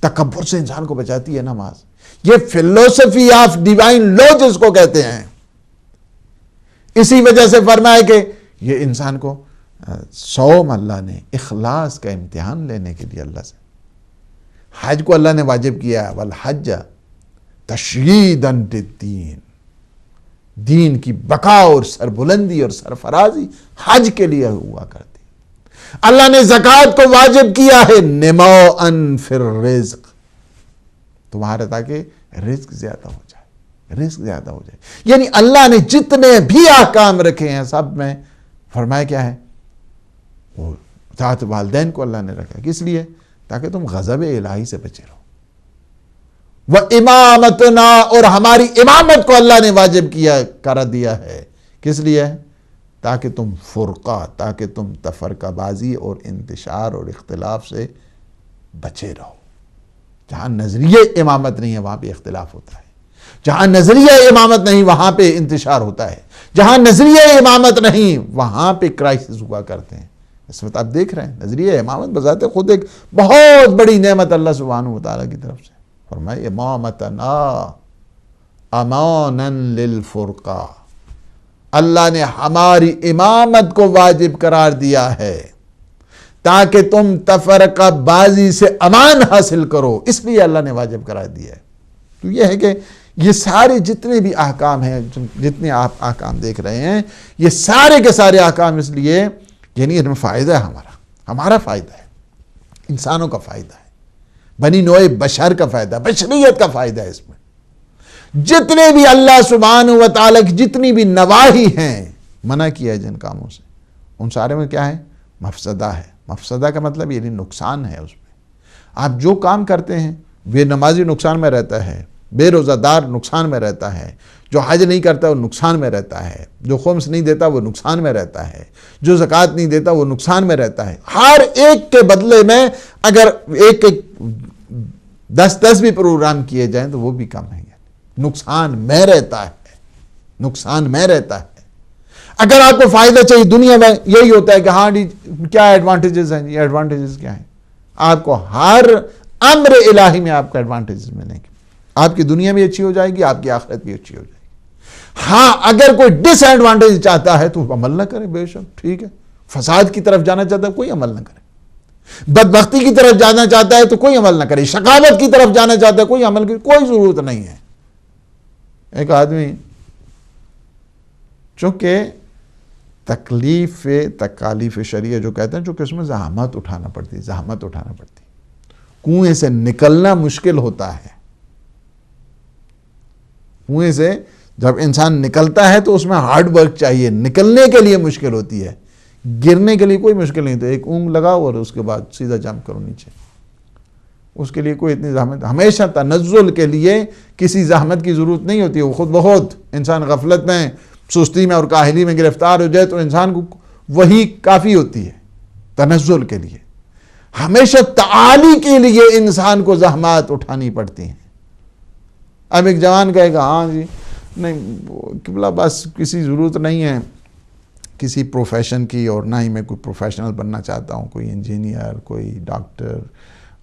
S1: تکبر سے انسان کو بچاتی ہے نماز. یہ فلسفی آف ڈیوائن لا جس کو کہتے ہیں. اسی وجہ سے فرمایا کہ یہ انسان کو صوم اللہ نے اخلاص کا امتحان لینے کے لیے اللہ سے. حج کو اللہ نے واجب کیا ہے، والحج تشرییداً للدین، دین کی بقا اور سربلندی اور سرفرازی حج کے لیے ہوا کرتی. اللہ نے زکوٰۃ کو واجب کیا ہے نموءً فی الرزق، تمہارا تاکہ رزق زیادہ ہو جائے، رزق زیادہ ہو جائے. یعنی اللہ نے جتنے بھی احکام رکھے ہیں سب میں فرمایا کیا ہے؟ وہ اطاعت والدین کو اللہ نے رکھا. کس لیے؟ تاکہ تم غضب الہی سے بچے رہو. وَإِمَامَتُنَا، اور ہماری امامت کو اللہ نے واجب کیا کر دیا ہے. کس لیے؟ تاکہ تم فرقہ، تاکہ تم تفرقہ بازی اور انتشار اور اختلاف سے بچے رہو. جہاں نظریہ امامت نہیں ہے وہاں پہ اختلاف ہوتا ہے، جہاں نظریہ امامت نہیں وہاں پہ انتشار ہوتا ہے، جہاں نظریہ امامت نہیں وہاں پہ کرائسس ہوا کرتے ہیں. اس وقت آپ دیکھ رہے ہیں نظریہ امامت بذات خود ایک بہت بڑی نعمت اللہ سبحانہ وتعالیٰ کی طرف سے. فرمائے امامتنا امانا للفرقہ، اللہ نے ہماری امامت کو واجب قرار دیا ہے تاکہ تم تفرقہ بازی سے امان حاصل کرو. اس لیے اللہ نے واجب قرار دیا ہے. تو یہ ہے کہ یہ سارے جتنے بھی احکام ہیں، جتنے آپ احکام دیکھ رہے ہیں، یہ سارے کے سارے احکام اس لیے، یعنی ان میں فائدہ ہے، ہمارا فائدہ ہے، انسانوں کا فائدہ ہے، بنی نوع بشر کا فائدہ، بشریت کا فائدہ ہے. اس میں جتنے بھی اللہ سبحانہ و تعالیٰ کی جتنی بھی نواہی ہیں، منع کیا ہے جن کاموں سے، ان سارے میں کیا ہے؟ مفسدہ ہے. مفسدہ کا مطلب یعنی نقصان ہے. اس میں آپ جو کام کرتے ہیں، بے نمازی نقصان میں رہتا ہے، بے روزہ دار نقصان میں رہتا ہے، جو حج نہیں کرتا وہ نقصان میں رہتا ہے، جو خمس نہیں دیتا وہ نقصان میں رہتا ہے، جو زکوٰۃ نہیں دیتا وہ نقصان میں رہتا ہے. ہر ایک کے بدلے میں اگر ایک 10 بھی پروگرام کیے جائیں تو وہ بھی کم ہے. نقصان میں رہتا ہے، نقصان میں رہتا ہے. اگر آپ کو فائدہ چاہیے دنیا میں، یہی ہوتا ہے کہ ہاں جی کیا ایڈوانٹیجز ہیں، یہ ایڈوانٹیجز کیا ہیں؟ آپ کو ہر امر الہی میں آپ کو ایڈوانٹیجز ملیں گے. آپ کی دنیا بھی اچھی ہو جائے گی، آپ کی آخرت بھی اچھی ہو جائے گی. ہاں اگر کوئی ڈس ایڈوانٹیج چاہتا ہے تو عمل نہ کرے، بے شک ٹھیک ہے. فساد کی طرف جانا چاہتا ہے کوئی عمل نہ کرے، بدبختی کی طرف جانا چاہتا ہے تو کوئی عمل نہ کرے، شقاوت کی طرف جانا چاہتا ہے کوئی عمل کی کوئی ضرورت نہیں ہے. ایک آدمی چونکہ تکالیف شریعہ جو کہتے ہیں، چونکہ اس میں زحمت اٹھانا پڑتی، کنویں سے نکلنا مشکل ہوتا ہے، کنویں سے جب انسان نکلتا ہے تو اس میں ہارڈ ورک چاہیے، نکلنے کے لیے مشکل ہوتی ہے، گرنے کے لیے کوئی مشکل نہیں، تو ایک اونگ لگاؤ اور اس کے بعد سیدھا جمپ کرو نیچے، اس کے لیے کوئی اتنی زحمت، ہمیشہ تنزل کے لیے کسی زحمت کی ضرورت نہیں ہوتی ہے، وہ خود بخود انسان غفلت میں، سستی میں اور کاہلی میں گرفتار ہو جائے تو انسان کو وہی کافی ہوتی ہے تنزل کے لیے۔ ہمیشہ تعالی کے لیے انسان کو زحمات اٹھانی پڑتی ہیں۔ اب ایک جوان کہے گا ہاں جی نہیں قبلہ بس کسی ضرورت نہیں ہے کسی پروفیشن کی، اور نہ ہی میں کوئی پروفیشنل بننا چاہتا ہوں، کوئی انجینئر، کوئی ڈاکٹر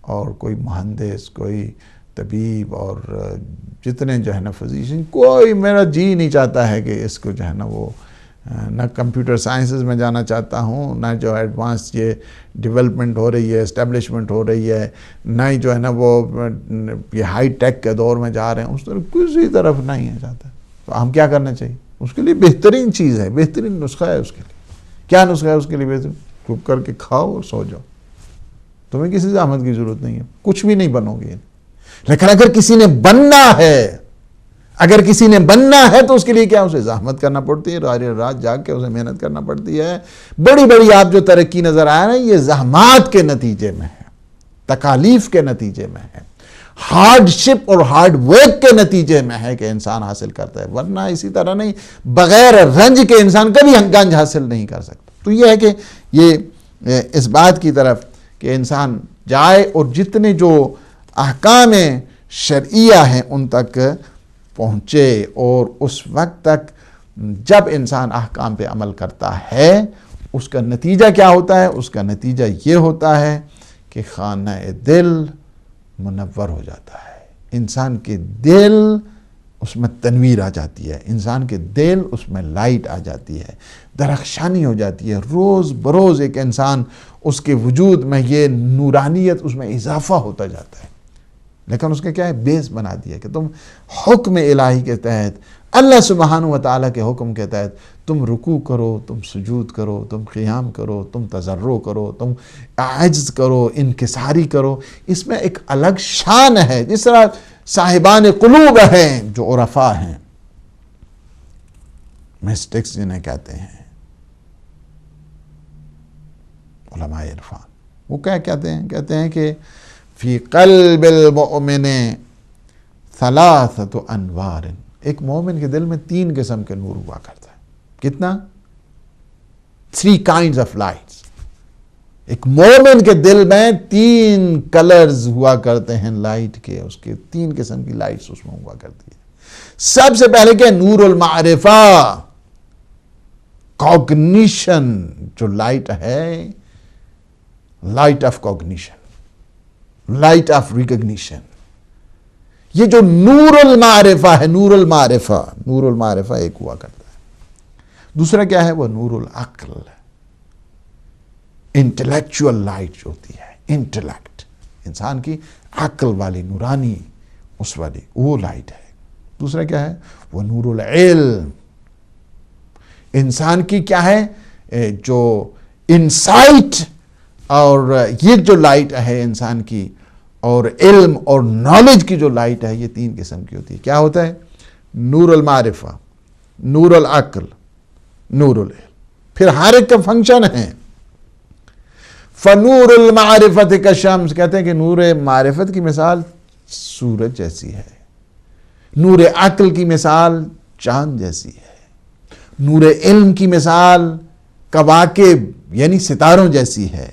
S1: اور کوئی مہندس، کوئی طبیب اور جتنے جو ہے نا فزیشین، کوئی میرا جی نہیں چاہتا ہے کہ اس کو جو ہے نا وہ نہ کمپیوٹر سائنسز میں جانا چاہتا ہوں، نہ جو ایڈوانس یہ ڈیولپمنٹ ہو رہی ہے، اسٹیبلشمنٹ ہو رہی ہے، نہ ہی جو ہے نا وہ یہ ہائی ٹیک کے دور میں جا رہے ہیں، اس طرح کسی طرف نہیں ہے چاہتا۔ تو ہم کیا کرنا چاہیے؟ اس کے لیے بہترین چیز ہے، بہترین نسخہ ہے اس کے لیے۔ کیا نسخہ ہے اس کے لیے بہترین؟ چپ کر کے کھاؤ اور سو جاؤ، تمہیں کسی زحمت کی ضرورت نہیں ہے، کچھ بھی نہیں بنو گے۔ لیکن اگر کسی نے بننا ہے، اگر کسی نے بننا ہے تو اس کے لیے کیا اسے زحمت کرنا پڑتی ہے، رات جاگ کے اسے محنت کرنا پڑتی ہے۔ بڑی بڑی آپ جو ترقی نظر آیا نا، یہ زحمات کے نتیجے میں ہے، تکالیف کے نتیجے میں ہے، ہارڈ شپ اور ہارڈ ورک کے نتیجے میں ہے کہ انسان حاصل کرتا ہے، ورنہ اسی طرح نہیں، بغیر رنج کے انسان کبھی گنج حاصل نہیں کر سکتا۔ تو یہ ہے کہ یہ اس بات کی طرف کہ انسان جائے اور جتنے جو احکام شرعیہ ہیں ان تک پہنچے، اور اس وقت تک جب انسان احکام پہ عمل کرتا ہے اس کا نتیجہ کیا ہوتا ہے؟ اس کا نتیجہ یہ ہوتا ہے کہ خانہ دل منور ہو جاتا ہے، انسان کے دل اس میں تنویر آ جاتی ہے، انسان کے دل اس میں لائٹ آ جاتی ہے، درخشانی ہو جاتی ہے، روز بروز ایک انسان اس کے وجود میں یہ نورانیت اس میں اضافہ ہوتا جاتا ہے۔ لیکن اس کا کیا ہے؟ بیس بنا دیا کہ تم حکم الہی کے تحت، اللہ سبحانہ و تعالیٰ کے حکم کے تحت تم رکوع کرو، تم سجود کرو، تم قیام کرو، تم تضرع کرو، تم عجز کرو، انکساری کرو۔ اس میں ایک الگ شان ہے، جس طرح صاحبان قلوب ہیں جو عرفاء ہیں، مسٹکس جنہیں کہتے ہیں علماء عرفان، وہ کیا کہتے ہیں؟ کہتے ہیں کہ فی قلب المؤمن ثلاثۃ انوار، ایک مومن کے دل میں 3 قسم کے نور ہوا کرتا ہے۔ کتنا؟ 3 kinds of lights۔ ایک مومن کے دل میں 3 کلرز ہوا کرتے ہیں لائٹ کے، اس کے 3 قسم کی لائٹس اس میں ہوا کرتی ہے۔ سب سے پہلے کیا؟ نور المعرفہ، کوگنیشن، جو لائٹ ہے، light of cognition, light of recognition, یہ جو نور المعرفہ ہے، نور المعرفہ، نور المعرفہ ایک ہوا کرتا ہے۔ دوسرا کیا ہے؟ وہ نور العقل، انٹلیکچوئل لائٹ جو ہوتی ہے، انٹلیکٹ، انسان کی عقل والی، نورانی، اس والی، وہ لائٹ ہے۔ دوسرا کیا ہے؟ وہ نور العلم، انسان کی کیا ہے؟ جو انسائٹ، اور یہ جو لائٹ ہے انسان کی، اور علم اور نالج کی جو لائٹ ہے، یہ 3 قسم کی ہوتی ہے۔ کیا ہوتا ہے؟ نور المعرفہ، نور العقل، نور العلم۔ پھر ہر ایک کا فنکشن ہے۔ فنور المعرفت کالشمس، کہتے ہیں کہ نور معرفت کی مثال سورج جیسی ہے، نور عقل کی مثال چاند جیسی ہے، نور علم کی مثال کواکب یعنی ستاروں جیسی ہے۔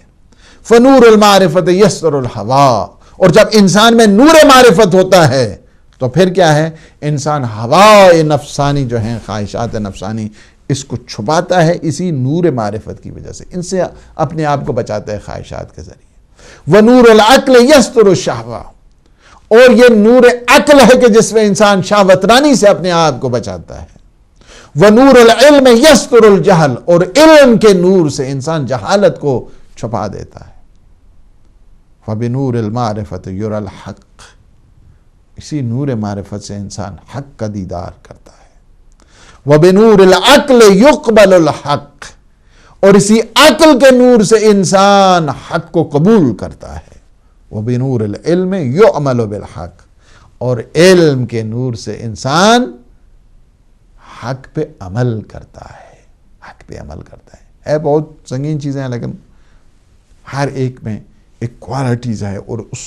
S1: فنور المعرفت یسر الہوا، اور جب انسان میں نور معرفت ہوتا ہے تو پھر کیا ہے؟ انسان ہوائے نفسانی جو ہیں، خواہشات نفسانی، اس کو چھپاتا ہے اسی نور معرفت کی وجہ سے، ان سے اپنے آپ کو بچاتا ہے خواہشات کے ذریعے۔ وَنُورُ الْعَقْلِ يَسْتُرُ الشَّهْوَةَ، اور یہ نور عقل ہے کہ جس میں انسان شہوترانی سے اپنے آپ کو بچاتا ہے۔ وَنُورُ الْعِلْمِ يَسْتُرُ الْجَهْلَ، اور علم کے نور سے انسان جہالت کو چھپا دیتا ہے۔ وَبِنُورِ الْمَعْرِفَةِ يُرَى الْحَقِّ، اسی نور معرفت سے انسان حق کا دیدار کرتا ہے۔ وَبِنُورِ الْعَقْلِ يُقْبَلُ الْحَقِّ، اور اسی عقل کے نور سے انسان حق کو قبول کرتا ہے۔ وَبِنُورِ الْعِلْمِ يُعْمَلُ بِالْحَقِّ، اور علم کے نور سے انسان حق پہ عمل کرتا ہے، حق پہ عمل کرتا ہے بہت سنگین چیزیں ہیں، لیکن ہر ایک میں ایک کوالٹیز ہے، اور اس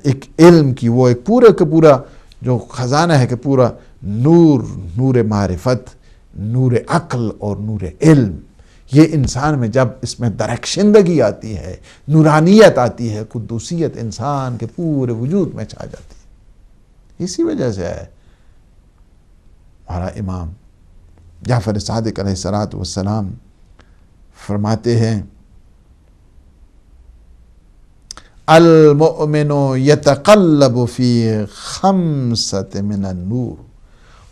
S1: ایک علم کی وہ ایک پورا کا پورا جو خزانہ ہے کہ پورا نور معرفت، نور عقل اور نور علم، یہ انسان میں جب اس میں درخشندگی آتی ہے، نورانیت آتی ہے، قدوسیت انسان کے پورے وجود میں چھا جاتی ہے۔ اسی وجہ سے ہے ہمارا امام جعفر صادق علیہ السلام فرماتے ہیں المؤمن یتقلب فی خمسۃ من النور،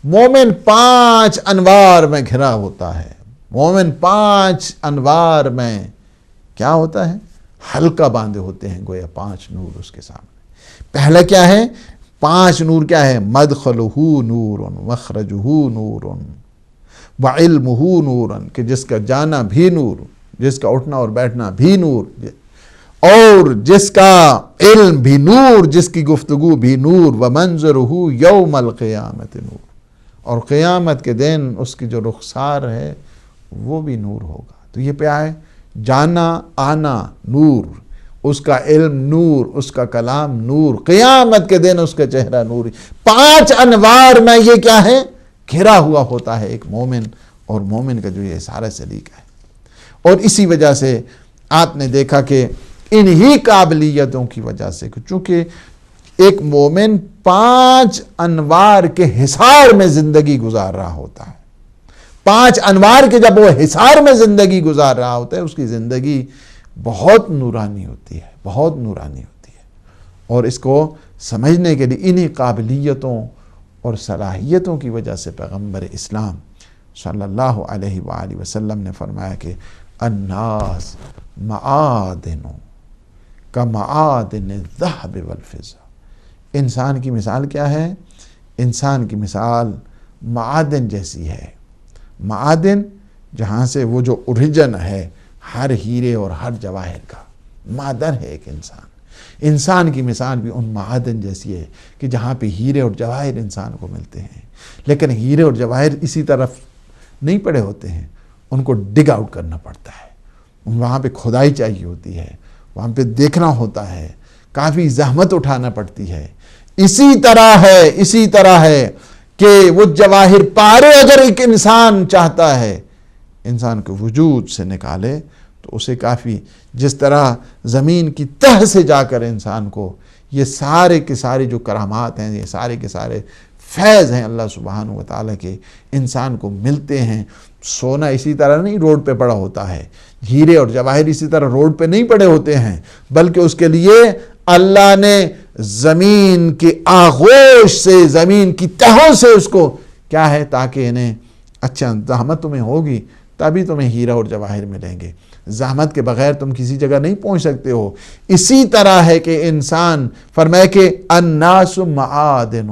S1: مومن 5 انوار میں گھرا ہوتا ہے، مومن 5 انوار میں کیا ہوتا ہے؟ حلقہ باندھے ہوتے ہیں، گویا 5 نور اس کے سامنے۔ پہلا کیا ہے؟ 5 نور کیا ہے؟ مدخلہ نور مخرجہ نور وعلمہ نور، کہ جس کا جانا بھی نور، جس کا اٹھنا اور بیٹھنا بھی نور، اور جس کا علم بھی نور، جس کی گفتگو بھی نور، ومنظرہ یوم القیامت نور، اور قیامت کے دن اس کی جو رخسار ہے وہ بھی نور ہوگا۔ تو یہ پہ آئے جانا آنا نور، اس کا علم نور، اس کا کلام نور، قیامت کے دن اس کا چہرہ نور۔ 5 انوار میں یہ کیا ہے؟ گھرا ہوا ہوتا ہے ایک مومن، اور مومن کا جو یہ سارا سلیقہ ہے۔ اور اسی وجہ سے آپ نے دیکھا کہ انہی قابلیتوں کی وجہ سے، چونکہ ایک مومن 5 انوار کے حصار میں زندگی گزار رہا ہوتا ہے، 5 انوار کے جب وہ حصار میں زندگی گزار رہا ہوتا ہے، اس کی زندگی بہت نورانی ہوتی ہے، بہت نورانی ہوتی ہے۔ اور اس کو سمجھنے کے لیے انہی قابلیتوں اور صلاحیتوں کی وجہ سے پیغمبر اسلام صلی اللہ علیہ وآلہ وسلم نے فرمایا کہ الناس معادن کمعادن الذہب والفضہ، انسان کی مثال کیا ہے؟ انسان کی مثال معادن جیسی ہے۔ معادن جہاں سے وہ جو اوریجن ہے ہر ہیرے اور ہر جواہر کا، معدن ہے ایک انسان۔ انسان کی مثال بھی ان معادن جیسی ہے کہ جہاں پہ ہیرے اور جواہر انسان کو ملتے ہیں، لیکن ہیرے اور جواہر اسی طرف نہیں پڑے ہوتے ہیں، ان کو ڈگ آؤٹ کرنا پڑتا ہے، وہاں پہ کھدائی چاہیے ہوتی ہے، وہاں پہ دیکھنا ہوتا ہے، کافی زحمت اٹھانا پڑتی ہے۔ اسی طرح ہے کہ وہ جواہر پارے اگر ایک انسان چاہتا ہے انسان کے وجود سے نکالے تو اسے کافی، جس طرح زمین کی تہ سے جا کر انسان کو یہ سارے کے سارے جو کرامات ہیں، یہ سارے کے سارے فیض ہیں اللہ سبحانہ و تعالیٰ کے، انسان کو ملتے ہیں۔ سونا اسی طرح نہیں روڈ پہ پڑا ہوتا ہے، ہیرے اور جواہر اسی طرح روڈ پہ نہیں پڑے ہوتے ہیں، بلکہ اس کے لیے اللہ نے زمین کے آغوش سے، زمین کی تہوں سے اس کو کیا ہے، تاکہ انہیں اچھا زحمت تمہیں ہوگی تبھی تمہیں ہیرا اور جواہر ملیں گے، زحمت کے بغیر تم کسی جگہ نہیں پہنچ سکتے ہو۔ اسی طرح ہے کہ انسان فرمائے کہ الناس معادن،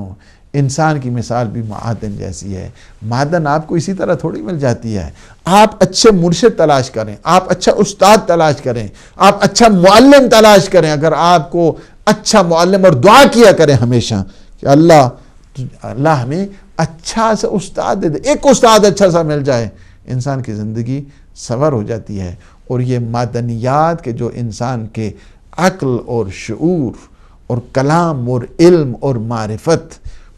S1: انسان کی مثال بھی معادن جیسی ہے۔ معدن آپ کو اسی طرح تھوڑی مل جاتی ہے، آپ اچھے مرشد تلاش کریں، آپ اچھا استاد تلاش کریں، آپ اچھا معلم تلاش کریں۔ اگر آپ کو اچھا معلم، اور دعا کیا کریں ہمیشہ کہ اللہ ہمیں اچھا سا استاد دے دے، ایک استاد اچھا سا مل جائے، انسان کی زندگی سنور ہو جاتی ہے۔ اور یہ معدنیات کے جو انسان کے عقل اور شعور اور کلام اور علم اور معرفت،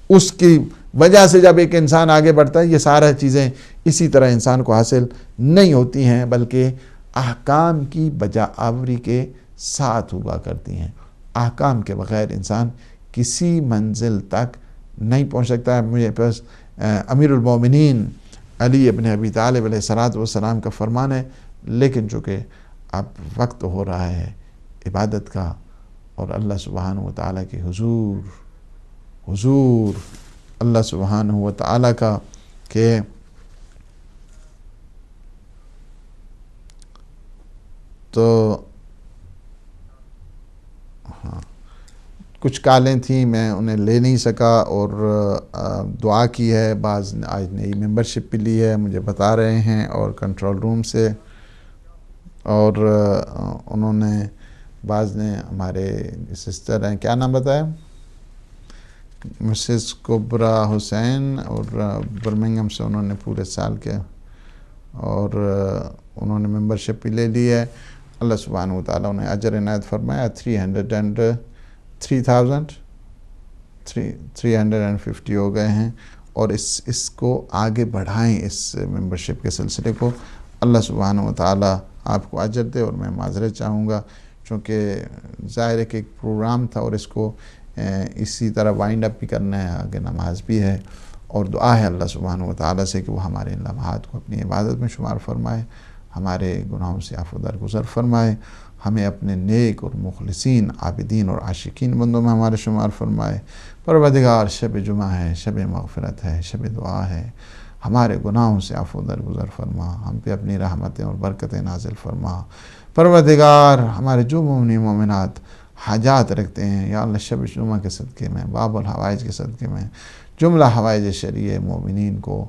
S1: اس کی وجہ سے جب ایک انسان آگے بڑھتا ہے، یہ سارا چیزیں اسی طرح انسان کو حاصل نہیں ہوتی ہیں، بلکہ احکام کی بجا آوری کے ساتھ ہوا کرتی ہیں۔ احکام کے بغیر انسان کسی منزل تک نہیں پہنچ سکتا ہے۔ مجھے پاس امیر المومنین علی ابن ابی طالب علیہ السلام کا فرمان ہے، لیکن چونکہ اب وقت ہو رہا ہے عبادت کا اور اللہ سبحانہ و تعالیٰ کے حضور اللہ سبحانہ و تعالیٰ کا کہ تو کچھ کالیں تھیں میں انہیں لے نہیں سکا، اور دعا کی ہے، بعض آج نئی ممبرشپ بھی لی ہے مجھے بتا رہے ہیں، اور کنٹرول روم سے، اور انہوں نے بعض نے ہمارے سسٹر ہیں، کیا نام بتایا، مسز کبرا حسین اور برمنگھم سے انہوں نے پورے سال کے اور انہوں نے ممبرشپ بھی لے لی ہے. اللہ سبحانہ و تعالیٰ انہیں اجر عنایت فرمایا. 350 ہو گئے ہیں اور اس کو آگے بڑھائیں اس ممبرشپ کے سلسلے کو. اللہ سبحانہ و تعالیٰ آپ کو اجر دے. اور میں معذرت چاہوں گا چونکہ ظاہر ہے کہ ایک پروگرام تھا اور اس کو اسی طرح وائنڈ اپ بھی کرنا ہے, آگے نماز بھی ہے, اور دعا ہے اللہ سبحانہ و تعالیٰ سے کہ وہ ہمارے ان لمحات کو اپنی عبادت میں شمار فرمائے, ہمارے گناہوں سے عفو درگزر فرمائے, ہمیں اپنے نیک اور مخلصین عابدین اور عاشقین بندوں میں ہمارے شمار فرمائے. پروردگار شب جمعہ ہے, شب مغفرت ہے, شب دعا ہے, ہمارے گناہوں سے عفو درگزر فرما, ہم پہ اپنی رحمتیں اور برکتیں نازل فرما. پروردگار ہمارے جو مومنین مومنات حاجات رکھتے ہیں یا اللہ شب جمعہ کے صدقے میں, باب الحوائج کے صدقے میں جملہ حوائج شرعیہ مومنین کو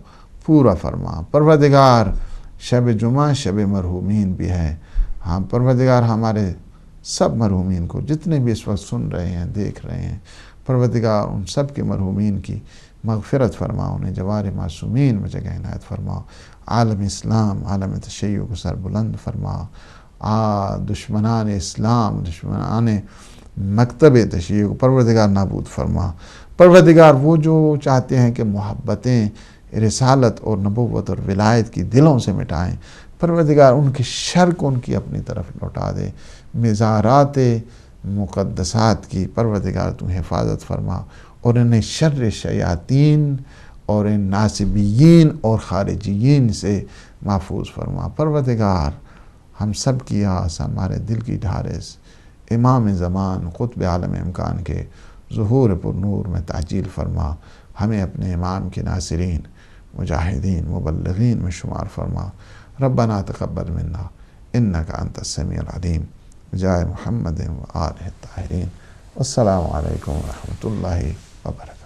S1: پورا فرما. پروردگار شب جمعہ شب مرحومین بھی ہے. ہاں پروردگار ہمارے سب مرحومین کو جتنے بھی اس وقت سن رہے ہیں دیکھ رہے ہیں, پروردگار ان سب کے مرحومین کی مغفرت فرما, انہیں جوار معصومین میں جگہ عنایت فرما. عالم اسلام عالم تشیع کو سر بلند فرما. دشمنان اسلام دشمنان مکتب تشیع کو پروردگار نابود فرما. پروردگار وہ جو چاہتے ہیں کہ محبتیں رسالت اور نبوت اور ولایت کی دلوں سے مٹائیں, پروردگار ان کے شر کو ان کی اپنی طرف لوٹا دے. مزارات مقدسات کی پروردگار تو حفاظت فرما اور انہیں شر شیاطین اور ان ناصبین اور خارجین سے محفوظ فرما. پروردگار ہم سب کی آس, ہمارے دل کی ڈھارس امام زمان قطب عالم امکان کے ظہور پر نور میں تعجیل فرما. ہمیں اپنے امام کے ناصرین مجاہدین مبلغین میں شمار فرما. ربنا تقبل منا انک انت السمیع العلیم جائے محمد و آلہ الطاہرین. السلام علیکم ورحمۃ اللہ وبرکاتہ.